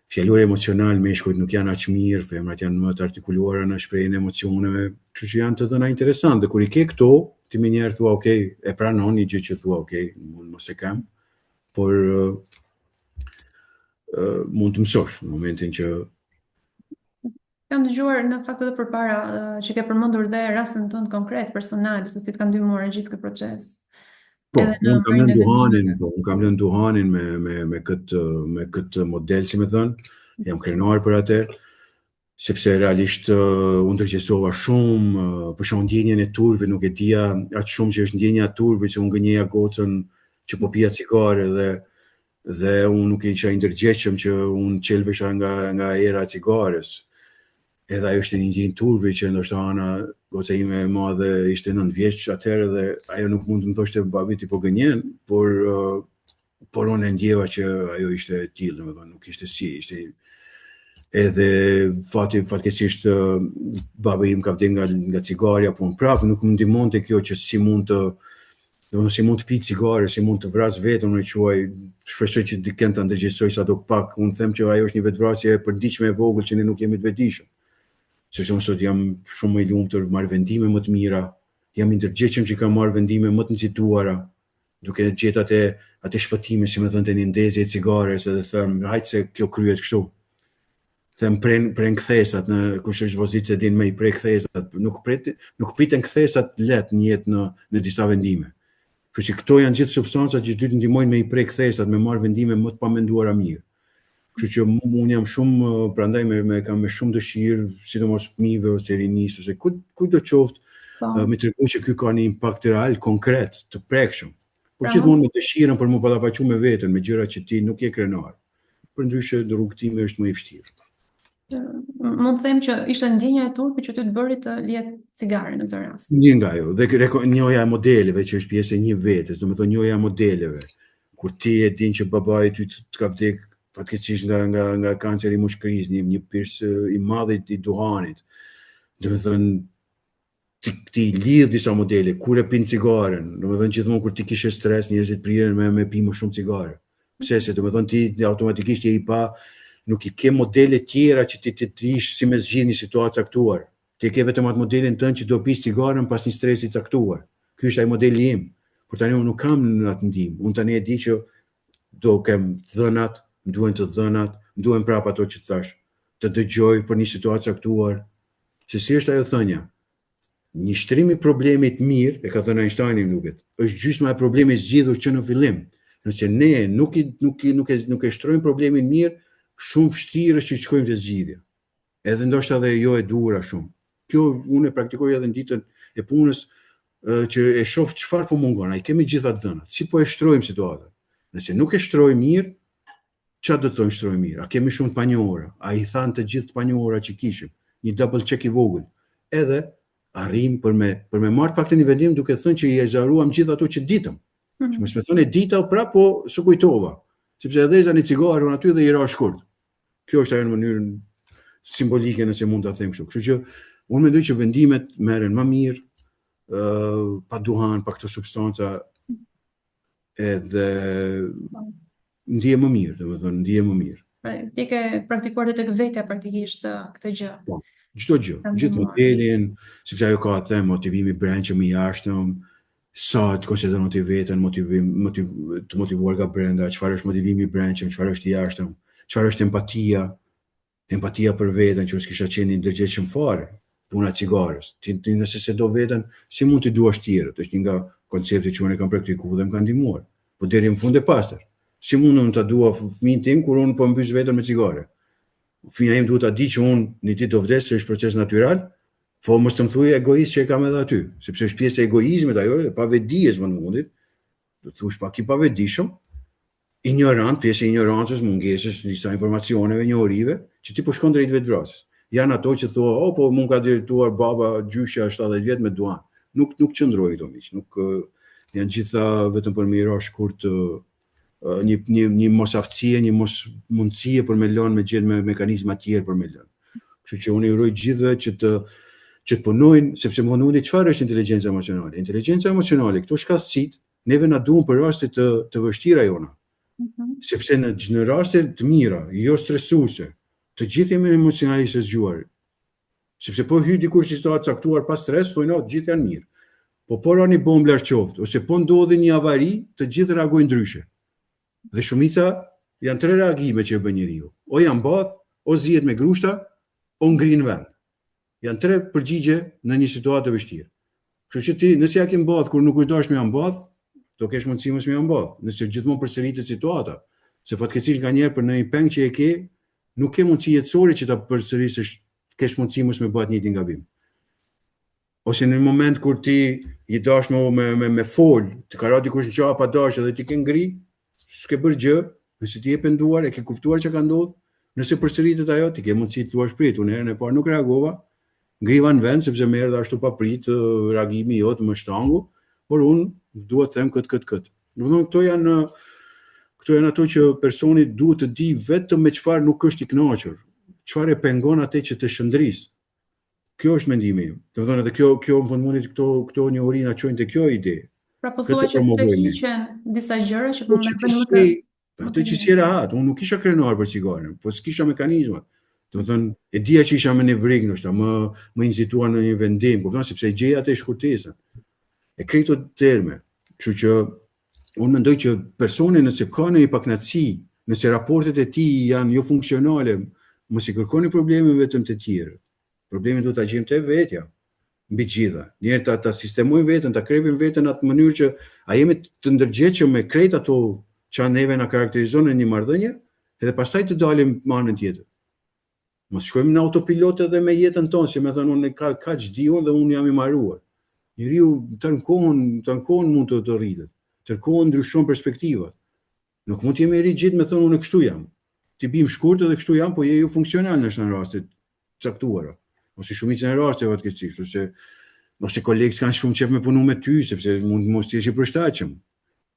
[SPEAKER 1] fjalori emocional meshkujt nuk janë aq mirë, femrat janë më të artikuluara në shprehjen e emocioneve, kështu që janë të dhëna interesante. Kur i ke këto, ti më njëherë thua, okay, e pranon një gjë që thua, okay, mos e kam, por mund të mësosh në momentin që
[SPEAKER 2] Kam dëgjuar në fakt edhe përpara që ke përmendur dhe rastin tënd konkret personal, se si të kanë ndihmuar gjithë ky proces.
[SPEAKER 1] Po, unë kam lënë duhanin me këtë model, si më thënë, jam krenar për atë, sepse realisht unë ndërgjegjësova shumë, për shkak ndjenjen e turpit, nuk e dija aq shumë që është ndjenja e turpit, që unë gënjeja gocën që po pija cigare dhe unë nuk isha i ndërgjegjshëm që unë qelbesha nga era e cigares. Edhe ajo ishte një ndjenjë turpi që ndoshta ana goca ime e madhe ishte 9 vjeç atëherë dhe ajo nuk mund të më thoshte babi ti po gënjen, por unë ndjeva që ajo ishte e tillë, domethënë nuk ishte si, ishte edhe fatkeqësisht babi im ka vdekur nga cigaria, po unë prapë nuk më ndihmonte kjo që si mund të pi cigare, si mund të vras veten, unë quaj, shpresoj që dikën ta ndërgjegjësoj sado pak, unë them që ajo është një vetvrasje e përditshme e vogël që ne nuk jemi të vetëdijshëm. Sepse unë sot jam shumë më i lumtur, marr vendime më të mira, jam i ndërgjegjshëm që kam marr vendime më të nxituara, duke gjetë atë shpëtime, si më thënë një ndezje e cigares, edhe them, hajt se kjo kryhet kështu. Them pren kthesat në kush është vozicë din më i prek kthesat, nuk priten kthesat let në jetë në disa vendime. Kështu që këto janë gjithë substancat që ty të ndihmojnë me i prek kthesat, me marr vendime më të pamenduara mirë. Kështu që unë jam shumë, prandaj kam me shumë dëshirë, sidomos fëmijëve ose rinisë, ose kujdo qoftë, me tregu që ky ka një impakt real, konkret, të prekshëm. Por gjithmonë me dëshirën për më ballafaqu me veten, me gjëra që ti nuk je krenar. Përndryshe rrugtimi është më i vështirë.
[SPEAKER 2] Mund të them që ishte ndjenja e turpit që ty të bëri të lihet cigare në këtë rast.
[SPEAKER 1] Një nga ajo, dhe njoja e modeleve që është pjesë e një vetes, domethënë njoja e modeleve. Kur ti e din që babai ty të ka vdekur fatkeqësisht nga kanceri i mushkërisë, një pirs i madh i duhanit. Domethënë ti lidh disa modele, kur e pin cigaren, domethënë gjithmonë kur ti kishe stres, njerëzit priren me pi më shumë cigare. Pse se domethënë ti automatikisht je i pa, nuk i ke modele tjera që ti të ish si me zgjidhni situatë caktuar. Ti ke vetëm atë modelin tënd që do pi cigaren pas një stresi caktuar. Ky është ai modeli im. Por tani unë nuk kam atë ndihmë. Unë tani e di që do kem dhënat, më duhen të dhënat, më duhen prapë ato që thash, të dëgjoj për një situatë caktuar. Se si është ajo thënia? Një shtrim i problemit mirë, e ka thënë Einsteini duket, është gjysma e problemit zgjidhur që në fillim. Nëse ne nuk e shtrojmë problemin mirë, shumë vështirë është që të shkojmë te zgjidhja. Edhe ndoshta edhe jo e duhura shumë. Kjo unë e praktikoj edhe në ditën e punës që e shoh çfarë po mungon, ai kemi gjitha të dhënat. Si po e shtrojmë situatën? Nëse nuk e shtrojmë mirë, çfarë do të thonë shtrojmë mirë? A kemi shumë të panjohura? A i thanë të gjithë të panjohura që kishim? Një double check i vogël. Edhe arrim për me marrë pak të një vendim duke thënë që i ezaruam gjithë ato që ditëm. Që mos me thonë e dita prapë, po së kujtova. Sepse edhe zani cigarën aty dhe i ra shkurt. Kjo është ajo në mënyrë simbolike nëse mund ta them kështu. Kështu që unë mendoj që vendimet merren më mirë, pa duhan, pa këto substanca, edhe ndihem më mirë, domethënë ndihem më mirë.
[SPEAKER 2] Ti ke praktikuar edhe tek vetja praktikisht këtë gjë.
[SPEAKER 1] Po, çdo gjë, gjithë modelin, sepse ajo ka atë motivimi brendshëm i jashtëm, sa të konsideron ti veten të motivuar nga brenda, çfarë është motivimi i brendshëm, çfarë është i jashtëm, çfarë është empatia për veten, që kisha qenë i ndërgjegjshëm fare. puna e cigares. Ti nëse se do veten, si mund t'i duash tjerët? Është një nga konceptet që unë e kam praktikuar dhe më kanë ndihmuar. Po deri në fund e pastër. Si mund unë ta dua fëmijën tim kur unë po mbys veten me cigare? Fëmia im duhet ta di që unë një ditë do vdes, është proces natyral, po mos të më thuaj egoist që e kam edhe aty, sepse është pjesë e egoizmit ajo, e pavedijes vendmundit. Do të thosh pak i pavedishëm, ignorant, pjesë e ignorancës, mungesës disa informacioneve, njohurive, që ti po shkon drejt vetvrasjes. Janë ato që thua, po mund ka drejtuar baba gjyshja 70 vjet me duan. Nuk qëndroi këto miq, nuk janë gjitha vetëm për mira shkurt një mosaftësie, një mos mundësie për me lënë me gjetë me mekanizma tjerë për me lënë. Kështu që unë i uroj gjithëve që të punojnë, sepse më thonë çfarë është inteligjenca emocionale? Inteligjenca emocionale, këto shkallësit, neve na duhen për raste të vështira jona. Sepse në raste të mira, jo stresuese, të gjithë jemi emocionalisht të zgjuar. Sepse po hyj dikush që të caktuar pas stres, thonë të gjithë janë mirë. Po rani bombë lart qoftë, ose po ndodhi një avari, të gjithë reagojnë ndryshe. Dhe shumica janë 3 reagime që e bën njeriu. O janë bath, o zihet me grushta, o ngrin vend. Janë 3 përgjigje në një situatë të vështirë. Kështu që ti, nëse ja ke mbath kur nuk kujtohesh me mbath, do kesh mundësi mos me mbath. Nëse gjithmonë përsëritet situata, se fatkeqësisht nganjëherë për një peng që e ke, nuk ke mundësi jetësore që ta përsërisësh, kesh mundësi mos me bëhet një njëjtin gabim. Ose në një moment kur ti i dash me fol, të ka ra dikush në qafë pa dash edhe ti ke ngri, s'ke bërë gjë, nëse ti e penduar, e ke kuptuar që ka ndodhur, nëse përsëritet ajo, ti ke mundësi të thuash prit, unë herën e parë nuk reagova, ngriva në vend sepse më erdhi ashtu pa prit reagimi jot më shtangu, por unë dua të them këtë. Domethënë këto janë ato që personi duhet të di vetëm me çfarë nuk është i kënaqur, çfarë e pengon atë që të shëndris. Kjo është mendimi im. Domethënë edhe kjo në fundit këto njohuri na çojnë te kjo ide.
[SPEAKER 2] Pra po thua që të hiqen disa gjëra që mund të bëjnë më të
[SPEAKER 1] atë që si rahat, unë nuk kisha krenuar për cigaren, po s'kisha mekanizmat. Domethënë e dija që isha me nevrik ndoshta, më inzituan në një vendim, kupton, sepse gjeja atë shkurtesën. E krejto terme. Kështu që unë mendoj që personi nëse ka një pakënaqësi, nëse raportet e tij janë jo funksionale, mos i kërkoni problemin vetëm te tjerë. Problemin duhet ta gjejmë te vetja. Mbi gjitha. Njerë ta sistemojmë veten, ta krijojmë veten në atë mënyrë që a jemi të ndërgjegjshëm me krejt ato që neve na karakterizon në një marrëdhënie, edhe pastaj të dalim në anën tjetër. Mos shkojmë në autopilot edhe me jetën tonë, që më thënë unë kaq di unë dhe unë jam i marruar. Njeriu të kohën mund të rritet. Të kohën ndryshon perspektivat. Nuk mund të jemi rigjid me thënë unë kështu jam. Ti bim shkurt edhe kështu jam, po je jo funksional në rastet caktuara. Ose shumicën e rasteve fatkeqësisht, ose kolegë kanë shumë qef me punu me ty, sepse mund mos të jesh i përshtatshëm.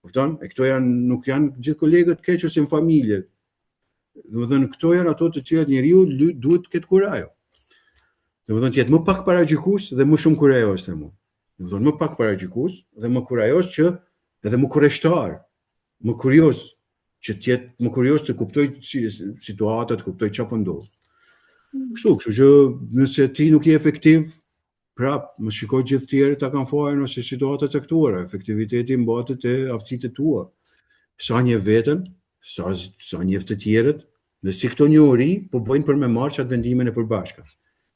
[SPEAKER 1] Kupton? E këto nuk janë gjithë kolegët keq ose në familje. Domethënë këto janë ato të cilat njeriu duhet të ketë kurajo. Domethënë të jetë më pak paragjikues dhe më shumë kurajos them unë. Domethënë më pak paragjikues dhe më kurajos që edhe më kurreshtar, më kurioz që të jetë më kurioz të kuptoj situatat, të kuptoj çfarë po ndodh. Kështu që nëse ti nuk je efektiv, prap, më shikoj gjithë tjerë ta kanë fare ose situata caktuara, efektiviteti mbatet te aftësitë tua. Sa njeh veten, sa njeh të tjerët, dhe si këto njohuri po bëjnë për me marrë çat vendimin e përbashkët.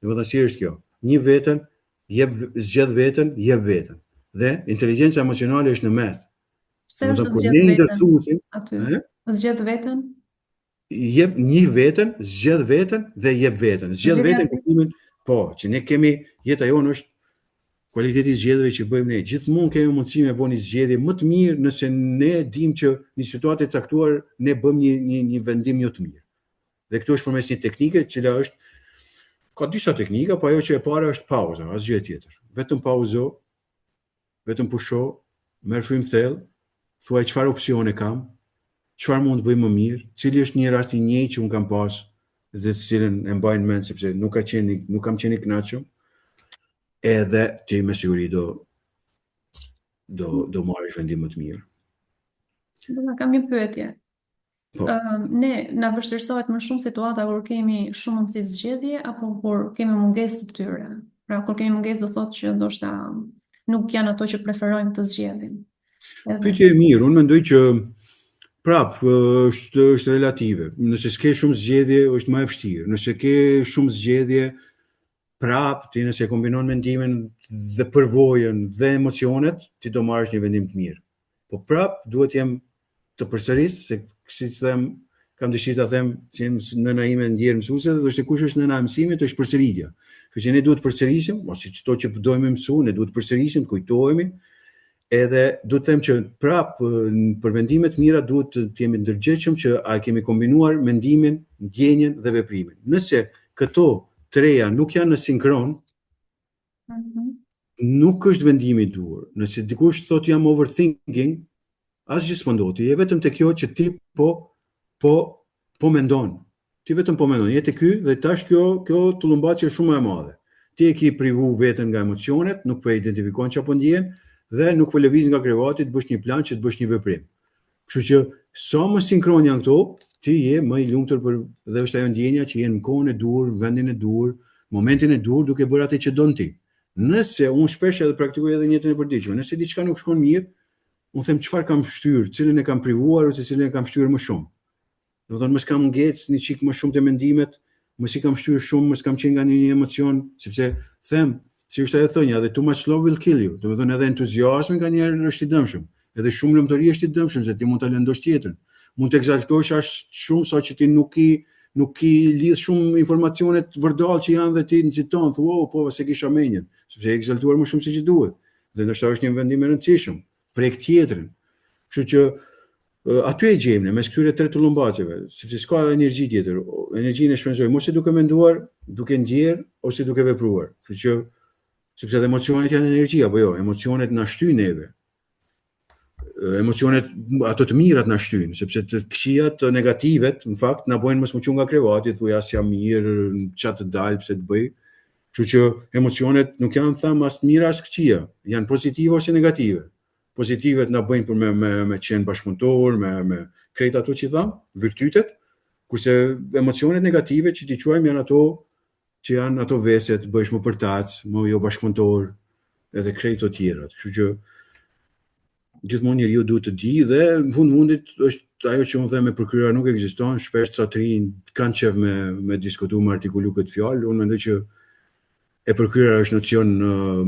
[SPEAKER 1] Domethënë si është kjo? Një veten, zgjedh veten, jep veten. Dhe inteligjenca emocionale është në mes.
[SPEAKER 2] Pse është zgjedh veten? Zgjedh veten?
[SPEAKER 1] Jep një veten, zgjedh veten dhe jep veten. Zgjedh veten kuptimin, po, që ne kemi jeta jonë është kualiteti i zgjedhjeve që bëjmë ne. Gjithmonë kemi mundësi me bëni zgjedhje më të mirë nëse ne dimë që në situatë të caktuar ne bëjmë një vendim jo të mirë. Dhe këtu është përmes një teknike që ka disa teknika, po ajo që e para është pauza, asgjë tjetër. Vetëm pauzo, vetëm pusho, merr frymë thellë, thuaj çfarë opsione kam, çfarë mund të bëj më mirë, cili është një rast i njëjtë që un kam pas dhe të cilën e mbaj në mend sepse nuk kam qenë i kënaqur. Edhe ti me siguri do marrësh vendim më të mirë.
[SPEAKER 2] Kam një pyetje. Ne na vështirësohet më shumë situata kur kemi shumë mundësi zgjedhje apo kur kemi mungesë të tyre. Pra kur kemi mungesë do thotë që ndoshta nuk janë ato që preferojmë të zgjedhim.
[SPEAKER 1] Pyetje e mirë, unë mendoj që prap është relative. Nëse s'ke shumë zgjedhje, është më e vështirë. Nëse ke shumë zgjedhje, prap, ti nëse kombinon mendimin dhe përvojën dhe emocionet, ti do marrësh një vendim të mirë. Po prap duhet jem të përsëris, se siç them, kam dëshirë ta them, si nëna ime ndjerë mësuese, dhe thoshte kush është nëna e mësimit, është përsëritja. Kështu që ne duhet të përsërisim, ose çdo që dojmë mësu, ne duhet të përsërisim, të kujtohemi, edhe duhet të them që prap për vendimet mira duhet të jemi ndërgjegjshëm që a kemi kombinuar mendimin, ndjenjen dhe veprimin. Nëse këto treja nuk janë në sinkron, nuk është vendimi i duhur. Nëse dikush thotë jam overthinking, asgjë s'po ndodh. Je vetëm te kjo që ti po mendon. Ti vetëm po mendon. Je te ky dhe tash kjo tullumbaçje është shumë e madhe. Ti e ke privu veten nga emocionet, nuk po identifikon çapo ndjen dhe nuk po lëviz nga krevati të bësh një plan që të bësh një veprim. Kështu që sa më sinkron janë këto, ti je më i lumtur dhe është ajo ndjenja që je në kohën e duhur, vendin e duhur, momentin e duhur duke bërë atë që don ti. Nëse unë shpesh edhe praktikoj edhe në jetën e përditshme, nëse diçka nuk shkon mirë, unë them çfarë kam shtyrë, cilën e kam privuar ose cilën e kam shtyrë më shumë. Do të thonë mos kam ngec një çik më shumë të mendimet, mos i kam shtyrë shumë, mos kam qenë nga një emocion, sepse them, si është ajo thënia, the too much love will kill you. Do të thonë edhe entuziazmi nganjëherë është i dëmshëm, edhe shumë lumturi është i dëmshëm se ti mund ta lëndosh tjetrën. Mund të ekzaltosh as shumë sa që ti nuk i lidh shumë informacionet vërdall që janë dhe ti nxiton, thua, po se kisha menjen, sepse e ekzaltuar më shumë se që duhet. Dhe ndoshta është një vendim i rëndësishëm, prek tjetrën. Kështu që aty e gjejmë mes këtyre tre tullumbaçeve, sepse s'ka energji tjetër. Energjinë e shpenzojmë ose duke menduar, duke ndjer ose duke vepruar. Kështu që sepse edhe emocionet janë energji apo jo, emocionet na shtyjnë neve. Emocionet ato të mirat na shtyjnë, sepse të këqijat, të negativet, në fakt na bojnë mos muqu nga krevati, thuaj as jam mirë, çat të dal, pse të bëj. Kështu që emocionet nuk janë tham as të mira as këqija, janë pozitive ose negative. Pozitivet na bëjnë për me qenë bashkëpunëtor, me krejt ato që i tham, virtytet, kurse emocionet negative që ti quajmë janë ato që janë ato veset, bëhesh më përtac, më jo bashkëpunëtor, edhe krejt të tjera. Kështu që gjithmonë njeriu duhet të di dhe në fundit është ajo që unë them, e përkryera nuk ekziston, shpesh ca të rinj kanë qef me diskutu, me artikulu këtë fjalë. Unë mendoj që e përkryera është nocion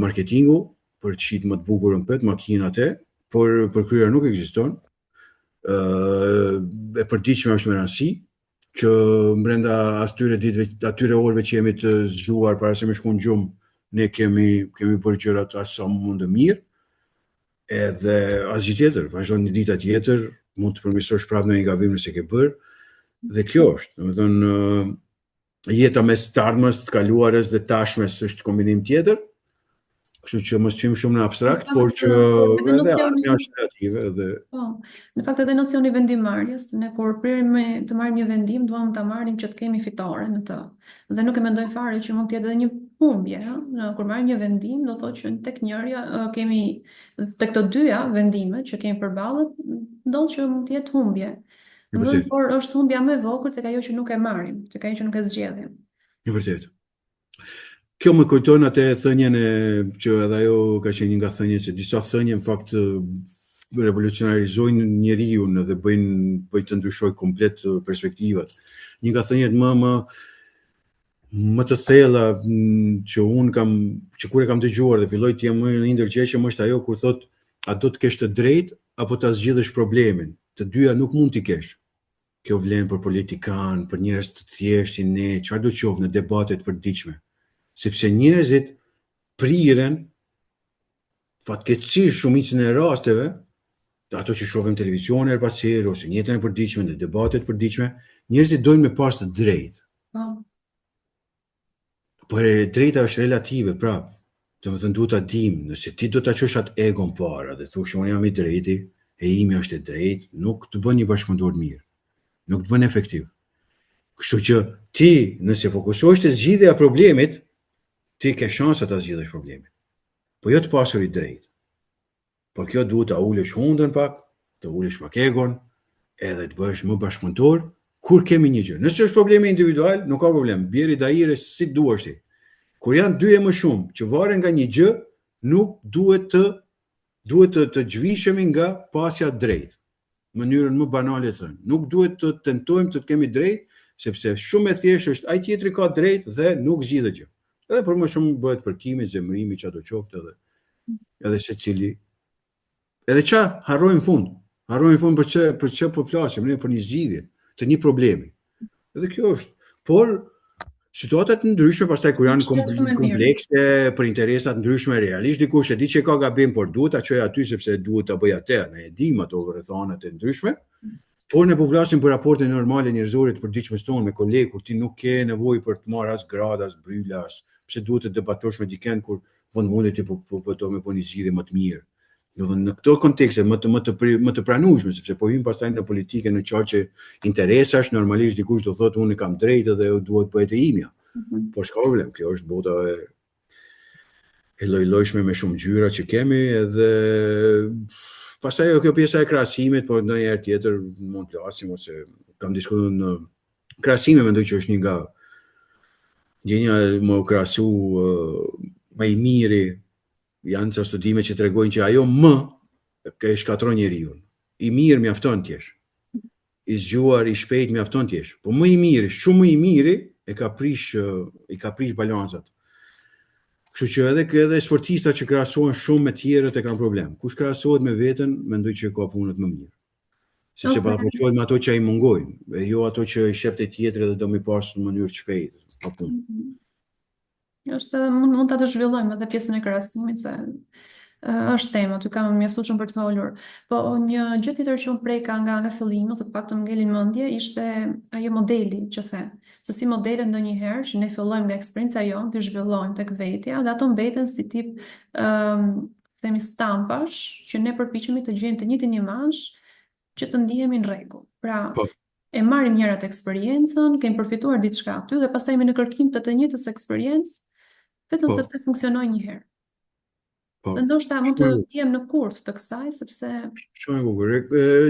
[SPEAKER 1] marketingu për të shit më të bukurën pet makinat por përkryera nuk ekziston. E përditshme është me rëndësi që brenda atyre orëve që jemi të zgjuar para se me shku në gjumë, ne kemi bërë gjërat aq sa mund të mirë. Edhe asgjë tjetër, vazhdon një ditë tjetër, mund të përmirësosh prapë në një gabim nëse ke bërë. Dhe kjo është, domethënë jeta mes të ardhmës, të kaluarës dhe tashmes është kombinim tjetër. Kështu që mos qim shumë në abstrakt, por që edhe ardhmja është relative edhe
[SPEAKER 2] po, në fakt edhe nocioni vendimarrjes, ne kur pririm të marrim një vendim, duam ta marrim që të kemi fitore në të. Dhe nuk e mendoj fare që mund të jetë edhe një humbje, kur marrim një vendim, do thotë që tek njëria kemi tek këto dyja vendime që kemi përballë, ndodh që mund të jetë humbje. Por është humbja më e vogël tek ajo që nuk e marrim, tek ajo që nuk e zgjedhim.
[SPEAKER 1] Në vërtet. Kjo më kujton atë thënien që edhe ajo ka qenë një nga thënjet se disa thënie në fakt revolucionarizojnë njeriu dhe bëjnë të ndryshojë komplet perspektivat. Një nga thënjet më të thella që kur e kam dëgjuar dhe filloi të jem më i ndërgjegjshëm është ajo kur thotë a do të kesh të drejtë apo ta zgjidhësh problemin. Të dyja nuk mund t'i kesh. Kjo vlen për politikan, për njerëz të thjeshtë, ne, çfarë do qoftë në debatet e përditshme. Sepse njerëzit priren fatkeqësisht shumicën e rasteve, ato që shohim televizion her pas here ose në jetën e përditshme, në debatet përditshme, njerëzit dojnë me pas të drejtë. Por e drejta është relative, prap. Domethënë duhet ta dim, nëse ti do ta çosh atë egon para dhe thosh unë jam i drejti, e imi është e drejtë, nuk të bën një bashkëpunëtor mirë. Nuk të bën efektiv. Kështu që ti, nëse fokusohesh te zgjidhja e problemit, ti ke shansa ta zgjidhësh problemin. Po jo të pasur i drejtë. Por kjo duhet ta ulesh hundën pak, të ulesh pak egon, edhe të bëhesh më bashkëpunëtor kur kemi një gjë. Nëse është problemi individual, nuk ka problem. Bjeri daire si duash ti. Kur janë dy e më shumë që varen nga një gjë, nuk duhet të zhvishemi nga pasja drejt. Mënyrën më banale të thënë. Nuk duhet të tentojmë të kemi drejt, sepse shumë e thjeshtë është ai tjetri ka drejt dhe nuk zgjidhet gjë. Edhe për më shumë bëhet fërkimi, zemërimi, çado qoftë edhe secili. Edhe qa harrojmë fund. Harrojmë fund për çë po flasim, ne për një zgjidhje të një problemi. Edhe kjo është. Por situatat ndryshme pastaj kur janë komplekse për interesat ndryshme realisht dikush e di që ka gabim por duhet ta çoj aty sepse duhet ta bëj atë, ne e dim ato rrethonat e ndryshme. Por ne po flasim për raporte normale njerëzore të përditshmës tonë me kolegë kur ti nuk ke nevojë për të marrë as grad, as bryla, as pse duhet të debatosh me dikën kur vonte ti po me një zgjidhje më të mirë. Do të thënë në këto kontekste më të pranueshme sepse po hyn pastaj në politike në çarçe interesash, normalisht dikush do thotë unë kam drejtë dhe duhet bëhet e imja. Po s'ka problem, kjo është bota e lloj-llojshme me shumë ngjyra që kemi edhe pastaj kjo pjesa e krahasimit, por ndonjëherë tjetër mund të flasim ose kam diskutuar në krahasime mendoj që është një nga gjëja më krahasu më i miri janë ca studime që tregojnë që ajo më e shkatron njeriu. I mirë mjafton ti jesh. I zgjuar, i shpejt mjafton ti jesh. Po më i miri, shumë më i miri i ka prish balancat. Kështu që edhe sportistat që krahasohen shumë me tjerët e kanë problem. Kush krahasohet me veten, mendoj që ka punët më mirë. Sepse ballafaqohet me ato që ai mungojnë, e jo ato që i shef te tjetri dhe do mi pas në mënyrë të shpejtë. Pa punë.
[SPEAKER 2] Është mund ta të zhvillojmë edhe pjesën e krahasimit se është tema, ty kam mjaftuar shumë për të folur. Po një gjë tjetër që unë preka nga fillimi ose të paktën më ngelin mendje ishte ajo modeli që the. Se si modele ndonjëherë që ne fillojmë nga eksperjenca jonë të zhvillojmë tek vetja dhe ato mbeten si tip themi stampash që ne përpiqemi të gjejmë të njëjtin imazh që të ndihemi në rregull. Pra, e marrim njërat eksperiencën, kemi përfituar diçka aty dhe pastaj jemi në kërkim të njëjtës eksperiencë, vetëm sepse funksionoi një herë. Dhe ndoshta mund të jem në kurth të kësaj sepse
[SPEAKER 1] shumë e bukur.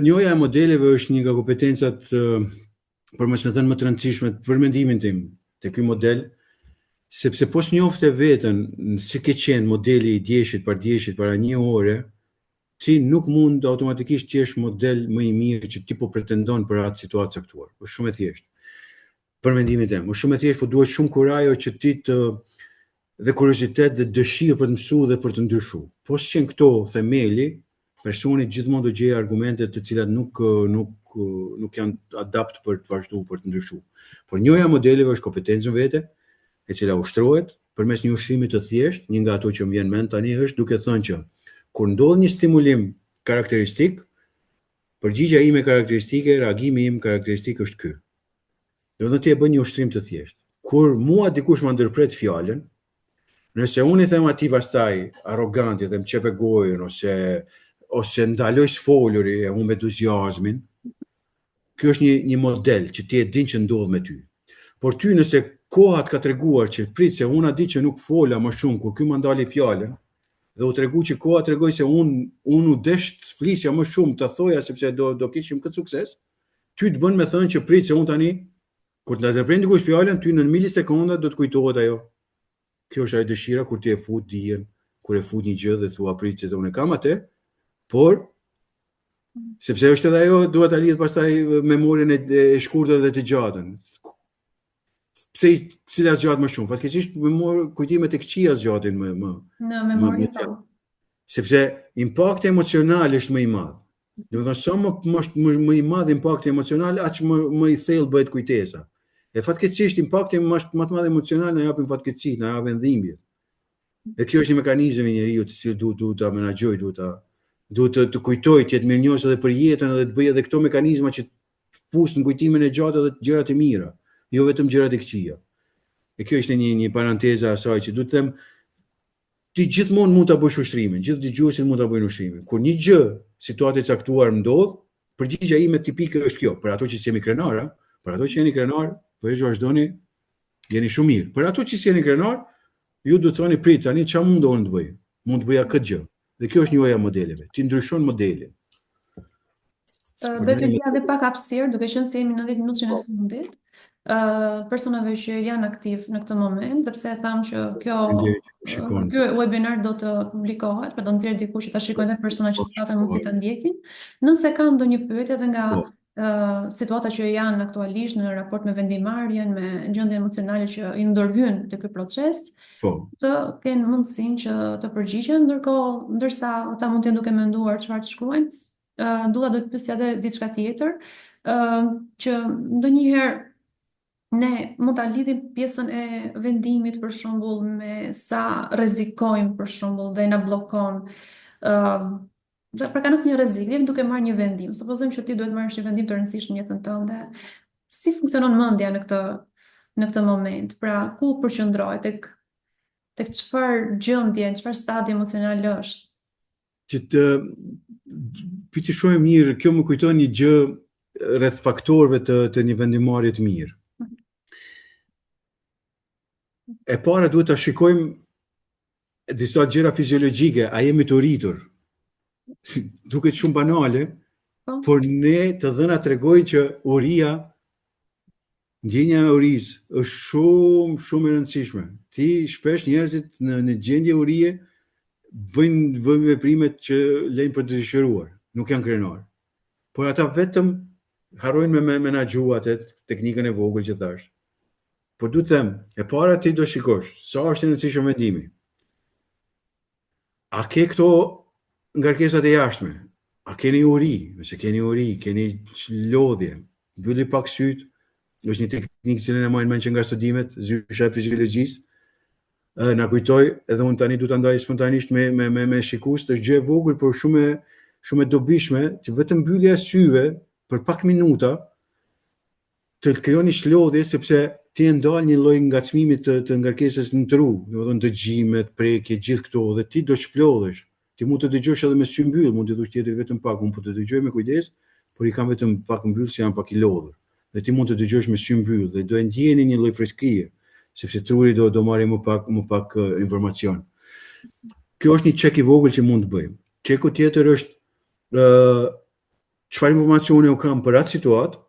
[SPEAKER 1] Njohja e modeleve është një nga kompetencat për mos me thënë më të rëndësishme për mendimin tim te ky model, sepse po s'njofte veten si ke qenë modeli i djeshit para një ore, ti nuk mund automatikisht të jesh model më i mirë që ti po pretendon për atë situatë caktuar. Është shumë e thjeshtë. Për mendimin tim, është shumë e thjeshtë, po duhet shumë kurajo që ti dhe kuriozitet dhe dëshirë për të mësuar dhe për të ndryshuar. Po s'qen këto themeli, personi gjithmonë do gjejë argumente të cilat nuk janë adapt për të vazhduar për të ndryshuar. Por njohja e modeleve është kompetencë vete, e cila ushtrohet përmes një ushtrimi të thjeshtë, një nga ato që më vjen mend tani është duke thënë që kur ndodh një stimulim karakteristik, përgjigjja ime karakteristike, reagimi im karakteristik është ky. Do të thotë ti e bën një ushtrim të thjeshtë. Kur mua dikush më ndërpret fjalën, nëse unë i them atij pastaj arroganti dhe më çepe gojën ose ndaloj sfoluri e humb entuziazmin, ky është një model që ti e din që ndodh me ty. Por ty nëse koha të ka treguar që prit se unë a di që nuk fola më shumë kur ky më ndali fjalën dhe u tregu që koha tregoi se unë u desh të flisja më shumë të thoja sepse do kishim këtë sukses, ty të bën me thënë që prit se unë tani kur të ndërpret dikush fjalën ty në milisekonda do të kujtohet ajo. Kjo është ajo dëshira kur ti e fut dijen, kur e fut një gjë dhe thua prit që unë kam atë, por sepse është edhe ajo duhet ta lidh pastaj memorien e shkurtër dhe të gjatën. Pse cila zgjat më shumë? Fatkeqësisht kujtimet e këqija zgjatin më
[SPEAKER 2] në memorien tonë.
[SPEAKER 1] Sepse impakti emocional është më i madh. Do të thonë sa më i madh impakti emocional, aq më i thellë bëhet kujtesa. E fatkeqësisht impakti më të madh emocional na japin fatkeqësi, na japin dhimbje. Dhe kjo është një mekanizëm i njeriu të cilin duhet ta menaxhoj, duhet të kujtoj, të jetë mirënjohës edhe për jetën dhe të bëj edhe këto mekanizma që fus në kujtimin e gjatë edhe gjërat e mira, jo vetëm gjërat e këqija. E kjo është një parantezë e asaj që duhet të them ti gjithmonë mund ta bësh ushtrimin, gjithë dëgjuesit mund ta bëjnë ushtrimin. Kur një gjë, situatë e caktuar ndodh, përgjigjja ime tipike është kjo, për ato që jemi krenar, për ato që jeni krenar, po ju vazhdoni, jeni shumë mirë. Për ato që jeni krenar, ju duhet të thoni prit, tani çfarë mundon të bëj? Mund të bëja këtë gjë. Dhe kjo është njohja e modeleve. Ti ndryshon modelin.
[SPEAKER 2] Dhe të gjej edhe pak hapësirë, duke qenë se jemi në 10 minutën e fundit. Personave që janë aktiv në këtë moment, sepse e tham që ky webinar do të publikohet, do nxjerr dikush që ta shikojë edhe persona që s'patën mundësi ta ndjekin. Nëse kanë ndonjë pyetje edhe nga situata që janë aktualisht në raport me vendimarrjen, me gjendje emocionale që i ndërhyn te ky proces,
[SPEAKER 1] Po.
[SPEAKER 2] të kenë mundësinë që të përgjigjen, ndërsa ata mund të jenë duke menduar çfarë të shkruajnë. Dulla do të pyesja edhe diçka tjetër, që ndonjëherë ne mund ta lidhim pjesën e vendimit për shembull me sa rrezikojmë për shembull dhe na bllokon. Pra ka nësë një rrezik, jemi duke marrë një vendim. Supozojmë që ti duhet marrësh një vendim të rëndësishëm në jetën tënde. Si funksionon mendja në këtë moment? Pra, ku përqendrohet, tek çfarë gjendje, çfarë stadi emocional është?
[SPEAKER 1] Që të pyetje shumë e mirë, kjo më kujton një gjë rreth faktorëve të një vendimarrje të mirë. E para duhet ta shikojmë disa gjëra fiziologjike, a jemi të rritur? Duket shumë banale,
[SPEAKER 2] Po.
[SPEAKER 1] por ne të dhëna tregojnë që uria, ndjenja e urisë është shumë e rëndësishme. Ti shpesh njerëzit në gjendje urie bëjnë veprimet që lejnë për të dëshiruar, nuk janë krenar. Por ata vetëm harrojnë me menaxhu atë teknikën e vogël që thash. Po du të them, e para ti do shikosh, sa është e rëndësishëm vendimi. A ke këto ngarkesat e jashtme? A keni uri? Nëse keni uri, keni lodhje, mbylli pak syt, është një teknikë që ne marrim mend që nga studimet, zysha e fiziologjisë. Na kujtoj, edhe unë tani du ta ndaj spontanisht me shikues, është gjë e vogël, por shumë e dobishme, që vetëm mbyllja e syve për pak minuta të krijon një shlodhje, sepse ti e ndal një lloj ngacmimi të ngarkesës në tru, domethënë dëgjimet, prekje, gjithë këto, dhe ti do shplodhesh. Ti mund të dëgjosh edhe me sy mbyll, mund të thosh tjetër vetëm pak, unë po të dëgjoj me kujdes, por i kam vetëm pak mbyll se jam pak i lodhur. Dhe ti mund të dëgjosh me sy mbyll dhe do e ndjeni një lloj freskërie, sepse truri do marrë më pak informacion. Kjo është një çek i vogël që mund të bëjmë. Çeku tjetër është çfarë informacione u kam për atë situatë,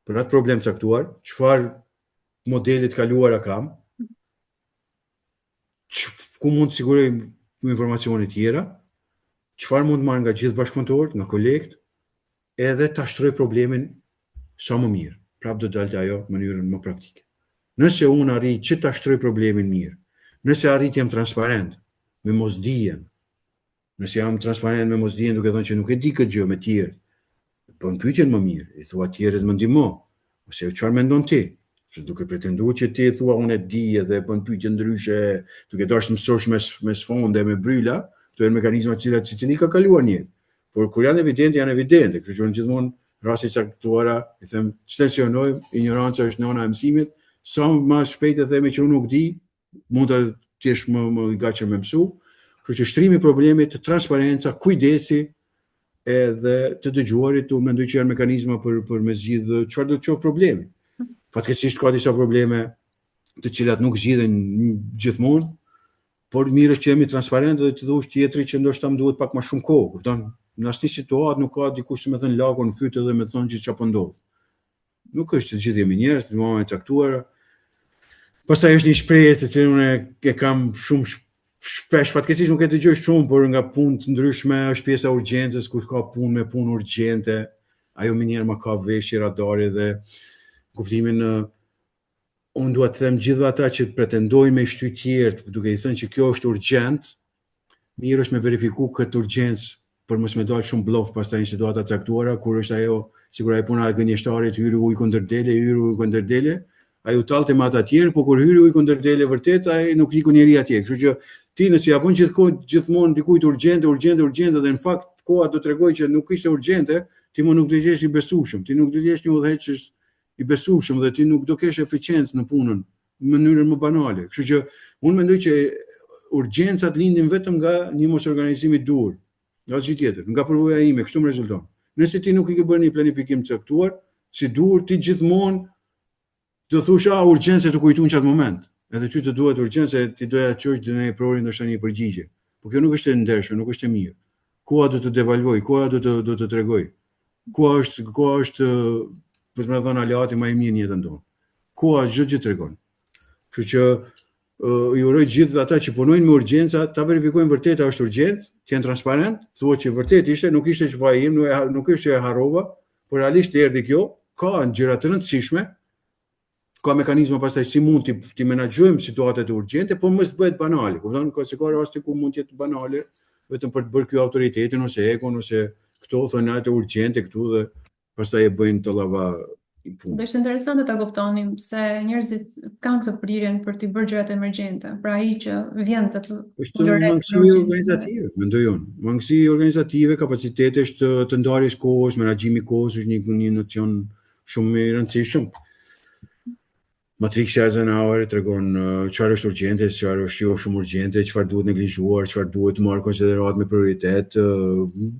[SPEAKER 1] për atë problem caktuar, çfarë modelit kaluara kam, ku mund të siguroj informacione tjera, çfarë mund të marr nga gjithë bashkëpunëtorët, nga kolegët, edhe ta shtroj problemin sa më mirë. Prap do dalte ajo në mënyrën më praktike. Nëse unë arrit që ta shtroj problemin mirë, nëse arrit jam transparent me mosdijen, nëse jam transparent me mosdijen duke thënë që nuk e di këtë gjë me tjerë, bën pyetjen më mirë, i thua tjerët më ndihmo, ose çfarë mendon ti? Se duke pretenduar që ti thua unë e di edhe bën pyetje ndryshe, duke dashur të mësosh me sfonde, me bryla, këto janë mekanizma të cilat secili ka kaluar një jetë. Por kur janë evidente, kështu që unë gjithmonë rasti caktuara i them çtensionojmë, ignoranca është nëna e mësimit, sa më shpejt e themi që unë nuk di, mund të jesh më i gatshëm me mësu. Kështu që shtrimi i problemit, transparenca, kujdesi, edhe të dëgjuarit, unë mendoj që janë mekanizma për me zgjidhë çfarë do të qoftë problemi. Fatkeqësisht ka disa probleme të cilat nuk zgjidhen gjithmonë, por mirë është që jemi transparent dhe të thuash tjetrit që ndoshta më duhet pak më shumë kohë. Kupton? Në asnjë situatë nuk ka dikush që më thën lagun në fytyrë dhe më thon që çfarë po ndodh. Nuk është të gjithë jemi njerëz, në momente të caktuara. Pastaj është një shprehje të cilën unë e kam shumë shpesh, fatkeqësisht nuk e dëgjoj shumë, por nga punë të ndryshme është pjesa e urgjencës, kur ka punë me punë urgjente, ajo më njëherë më ka veshje radari dhe kuptimin unë dua të them gjithë ata që pretendojnë me shty tjerë, duke i thënë që kjo është urgjent, mirë është me verifiku këtë urgjencë për mos me dalë shumë blof pastaj në situata të caktuara, kur është ajo, sikur ajo puna e gënjeshtarit, hyri ujë kundër dele, ai u tallte me ata tjerë, por kur hyri ujë kundër dele vërtet, ai nuk iku njeri atje. Kështu që ti nëse ja bën gjithmonë dikujt urgjente dhe në fakt koha do t'rregojë që nuk ishte urgjente, ti më nuk do të jesh i besueshëm, ti nuk do të jesh një udhëheqës i besueshëm dhe ti nuk do kesh eficiencë në punën në mënyrën më banale. Kështu që unë mendoj që urgjencat lindin vetëm nga një mosorganizim i dur, nga asgjë tjetër, nga përvoja ime, kështu më rezulton. Nëse ti nuk i ke bërë një planifikim të caktuar, si dur, ti gjithmonë të thush urgjencë të kujtuan çat moment. Edhe ty të duhet urgjencë, ti doja të çosh dënë e prorin ndoshta një përgjigje. Por kjo nuk është e ndershme, nuk është e mirë. Koha do të devalvoj, koha do të tregoj. Koha është për të thënë aleati më i mirë në jetën tonë. Koha çdo gjë tregon. Kështu që i uroj gjithë ata që punojnë me urgjenca, ta verifikojnë vërtet a është urgjent, të jenë transparent, thuhet që vërtet ishte, nuk ishte çfarë im, nuk është që e harrova, por realisht erdhi kjo, ka gjëra të rëndësishme, ka mekanizma pastaj si mund t'i menaxhojmë situatat e urgjente, po mos bëhet banale. Kupton, se ka raste ku mund të jetë banale, vetëm për të bërë ky autoritetin ose ekon ose këto thonë atë urgjente këtu dhe pastaj e bëjnë të llava punë.
[SPEAKER 2] Do ishte interesante ta kuptonim se njerëzit kanë këtë prirjen për t'i bërë gjërat emergjente. Pra ai që vjen të
[SPEAKER 1] Është mangësi organizative, mendoj unë. Mangësi organizative, kapacitetesh të ndarjes kohës, menaxhimi i kohës është një nocion shumë i rëndësishëm. Matrixi Eisenhower tregon çfarë është urgjente, çfarë është jo shumë urgjente, çfarë duhet neglizhuar, çfarë duhet marrë konsiderat me prioritet.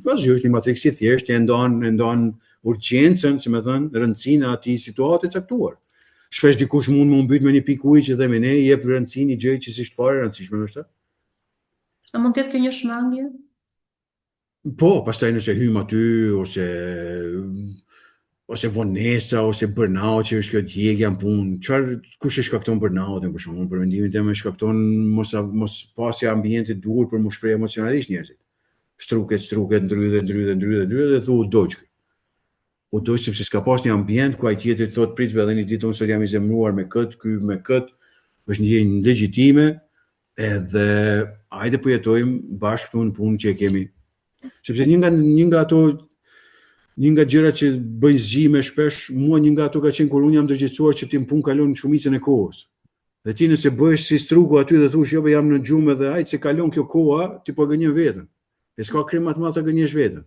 [SPEAKER 1] Pasi është një matriks i thjeshtë, e ndan urgjencën, si më thënë, rëndësinë e atij situate caktuar. Shpesh dikush mund më mbyt me një pikë uji që themi ne, jep rëndësinë gjëjë që s'është fare rëndësishme ndoshta.
[SPEAKER 2] A mund të jetë kjo një shmangje?
[SPEAKER 1] Po, pastaj nëse hym aty ose vonesa ose burnout që është kjo djegja në punë. Kush e shkakton burnoutin për shkakun? Për mendimin tim e shkakton mos pasja ambienti duhur për më shpreh emocionalisht njerëzit. Shtruket, ndrydhe dhe thu dojq. U dojq sepse s'ka pas një ambient ku ai tjetri thot prit edhe një ditë unë sot jam i zemruar me kët, ky me kët, është një ndjenjë legjitime edhe hajde po jetojmë bashkë këtu në punë që e kemi. Sepse një nga gjërat që bëjnë zgjime shpesh, mua një nga ato ka qenë kur unë jam ndërgjegjësuar që ti në punë kalon shumicën e kohës. Dhe ti nëse bëhesh si struku aty dhe thush jo jam në gjumë dhe hajt se kalon kjo koha, ti po gënjen veten. E s'ka krim më të madh të gënjesh veten.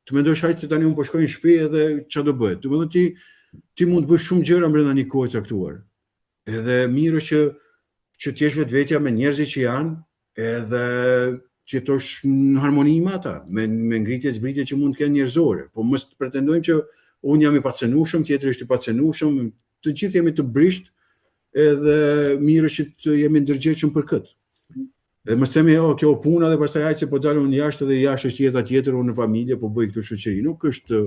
[SPEAKER 1] Të mendosh hajt se tani unë po shkoj në shtëpi edhe çfarë do bëhet. Do të thotë ti mund të bësh shumë gjëra brenda një kohe caktuar. Edhe mirë është që të jesh vetvetja me njerëzit që janë, edhe që jetosh në harmoni me ata, me ngritje zbritje që mund të kenë njerëzore. Po mos pretendojmë që unë jam i pacenueshëm, tjetri është i pacenueshëm, të gjithë jemi të brisht, edhe mirë është që të jemi ndërgjegjshëm për këtë. Dhe mos themi kjo puna dhe pastaj hajt se po dalun jashtë dhe jashtë është jeta tjetër, unë në familje po bëj këtë shoqëri. Nuk është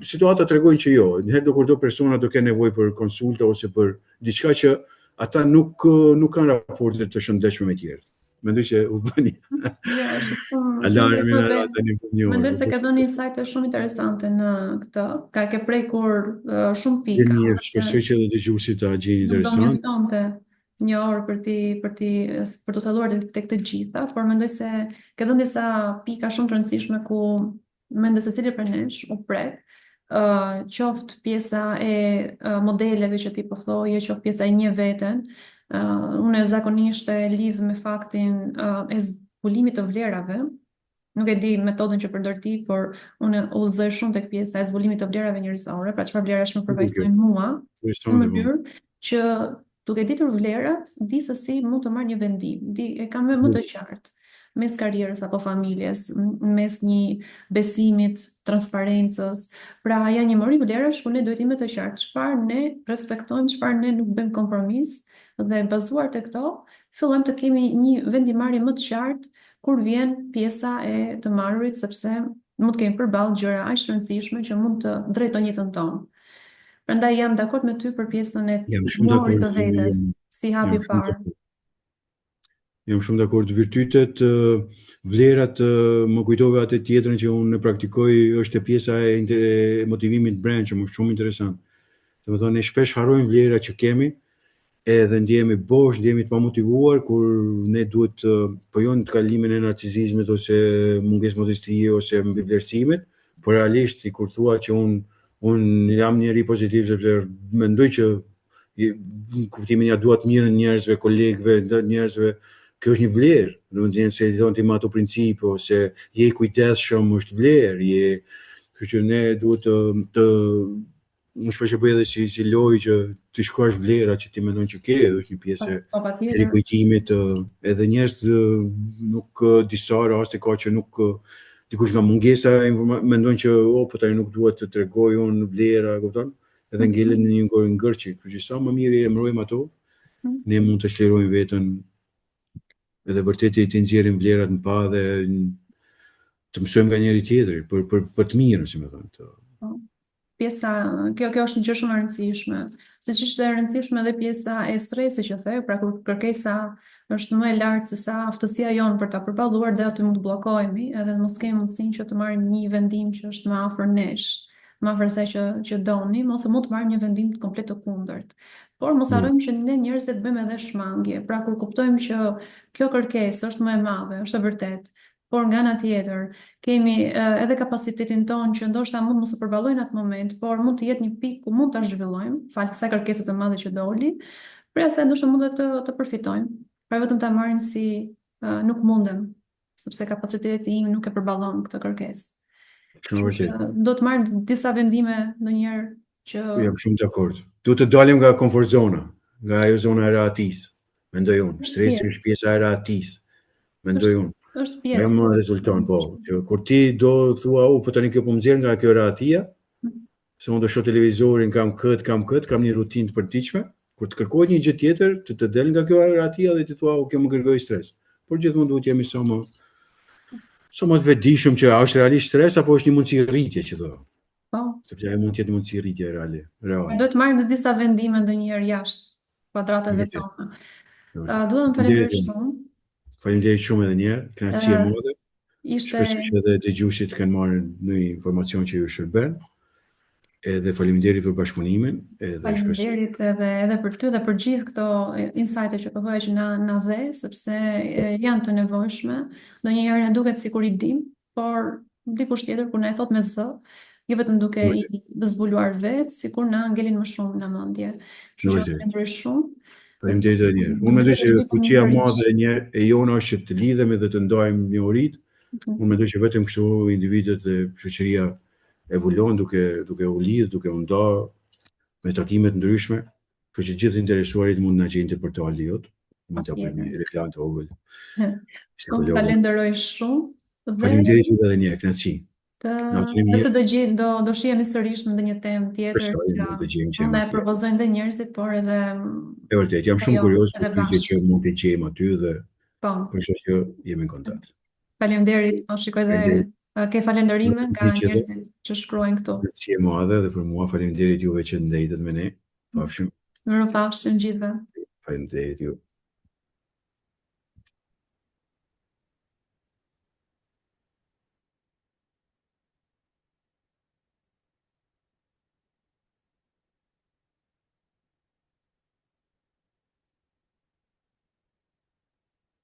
[SPEAKER 1] situata tregojnë që jo. Herë do kur do persona do kenë nevojë për konsulta ose për diçka që ata nuk kanë raporte të shëndetshme me tjerë. Mendoj që u bëni. Alarmin atë në fund.
[SPEAKER 2] Mendoj se ka dhënë insight shumë interesante në këtë. Ka ke prekur shumë pika.
[SPEAKER 1] Mirë, shpresoj që edhe dëgjuesit ta gjejnë interesante.
[SPEAKER 2] Një orë për të thelluar tek të gjitha, por mendoj se ka dhënë disa pika shumë të rëndësishme ku mendoj se cili prej nesh u prek, qoftë pjesa e modeleve që ti po thoje, qoftë pjesa e një veten. Unë zakonisht e lidh me faktin e zbulimit të vlerave. Nuk e di metodën që përdor ti, por unë udhëzoj shumë tek pjesa e zbulimit të vlerave njerëzore, pra çfarë vlerash më përfaqësojnë mua, në mënyrë që duke ditur vlerat, di se si mund të marrë një vendim, e kam më të qartë, mes karrierës apo familjes, mes një besimit, transparencës. Pra janë një mori vlerash ku ne duhet jemi të qartë çfarë ne respektojmë, çfarë ne nuk bëjmë kompromis, dhe bazuar te këto, fillojmë të kemi një vendimarrje më të qartë kur vjen pjesa e të marrit, sepse mund të kemi përballë gjëra aq të rëndësishme që mund të drejtojnë jetën tonë. Prandaj jam dakord me ty për pjesën e njohurit të vetes, si hapi parë.
[SPEAKER 1] Jam shumë dakord. Virtytet, vlerat, më kujtove atë tjetrën që unë praktikoj, është pjesa e motivimit brendshëm, është shumë interesant. Domethënë ne shpesh harrojmë vlerat që kemi, edhe ndjehemi bosh, ndjehemi të pamotivuar kur ne duhet po jo në kalimin e narcisizmit ose mungesë modestie ose mbivlerësimit, por realisht kur thua që unë jam njeri pozitiv sepse mendoj që kuptimin ja dua të mirën njerëzve, kolegëve, njerëzve, kjo është një vlerë. Do të thënë se do të ato principe ose je i kujdesshëm është vlerë, kështu që ne duhet të unë shpesh e bëj edhe si lojë që të shkruash vlerat që ti mendon që ke, është një pjesë e rikujtimit, edhe njerëz nuk disa raste ka që nuk dikush nga mungesa mendon që po tani nuk duhet të tregoj unë vlera, kupton? Edhe ngelen në një ngërçi, kështu që sa më mirë e emërojmë ato, ne mund të shlerojmë veten edhe vërtet të nxjerrim vlerat në pa dhe të mësojmë nga njëri tjetri për të mirën, si më thonë.
[SPEAKER 2] Pjesa, kjo është një gjë shumë e rëndësishme. Siç ishte e rëndësishme edhe pjesa e stresit që the, pra kur kërkesa është më e lartë se sa aftësia jonë për ta përballuar, dhe aty mund të bllokohemi edhe mos kemi mundësinë që të marrim një vendim që është më afër nesh. më afër asaj që doni, ose mund të marrim një vendim komplet të kundërt. Por mos
[SPEAKER 1] Mm.
[SPEAKER 2] harrojmë që ne njerëzit bëjmë edhe shmangje. Pra kur kuptojmë që kjo kërkesë është më e madhe, është e vërtet, por nga ana tjetër kemi edhe kapacitetin tonë që ndoshta mund mos e përballojnë atë moment, por mund të jetë një pikë ku mund ta zhvillojmë, fal kësaj kërkese të madhe që doli, për asaj ndoshta mund të përfitojmë. Pra vetëm ta marrim si nuk mundem, sepse kapaciteti im nuk e përballon këtë kërkesë.
[SPEAKER 1] Shumë vërtet.
[SPEAKER 2] Do të marrim disa vendime ndonjëherë që
[SPEAKER 1] Jam shumë dakord. Duhet të dalim nga komfort zona, nga ajo zona e rahatisë. Mendoj unë, stresi është pjesa e rahatisë. Mendoj unë.
[SPEAKER 2] është
[SPEAKER 1] Jam
[SPEAKER 2] pjesë.
[SPEAKER 1] rezulton, po. Që kur ti do thua, po tani kjo po më nxjerr nga kjo rahatia, se unë do shoh televizorin, kam një rutinë të përditshme, kur të kërkohet një gjë tjetër, të del nga kjo rahatia dhe ti thua, kjo më kërkoi stres. Por gjithmonë duhet jemi sa më të vetëdijshëm që a është realisht stres apo është një mundësi rritje që thonë.
[SPEAKER 2] Po.
[SPEAKER 1] Sepse ajo mund të jetë mundësi rritje reale.
[SPEAKER 2] Do të marrim disa vendime ndonjëherë jashtë kvadrateve tona. Duhet të falenderoj shumë.
[SPEAKER 1] Faleminderit shumë edhe një herë, kënaqësi e madhe.
[SPEAKER 2] Ishte
[SPEAKER 1] Shpresoj që edhe dëgjuesit kanë marrë një informacion që ju shërben. Edhe faleminderit për bashkëpunimin, edhe
[SPEAKER 2] faleminderit edhe për ty dhe për gjithë këto insight-e që po thoya që na dhe, sepse janë të nevojshme. Ndonjëherë na duket sikur i dim, por dikush tjetër kur na e thot me zë, jo vetëm duke i zbuluar vetë, sikur na ngelin më shumë në mendje. Kështu që faleminderit shumë.
[SPEAKER 1] Faleminderit edhe një herë. Unë mendoj që fuqia e madhe e jona është që të lidhemi dhe të ndajmë njohuritë. Unë mendoj që vetëm kështu individët dhe shoqëria evoluon duke u lidh, duke u nda me takime të ndryshme, kështu që gjithë interesuarit mund na gjejnë te portali jot, mund ta bëjmë një reklam të vogël.
[SPEAKER 2] Falenderoj shumë.
[SPEAKER 1] Faleminderit juve edhe një herë, kënaqësi.
[SPEAKER 2] Nëse do shihemi sërish në ndonjë temë tjetër, unë e propozoj ndë njerëzit, por edhe
[SPEAKER 1] e vërtet, jam shumë kurioz për pyetje që mund të gjejmë aty dhe kështu që jemi në kontakt.
[SPEAKER 2] Faleminderit, shikoj dhe ke falenderime nga njerëzit që shkruajnë këtu.
[SPEAKER 1] Si e madhe dhe për mua faleminderit juve që ndajtët me ne. Pafshim.
[SPEAKER 2] Mirupafshim gjithëve.
[SPEAKER 1] Faleminderit ju.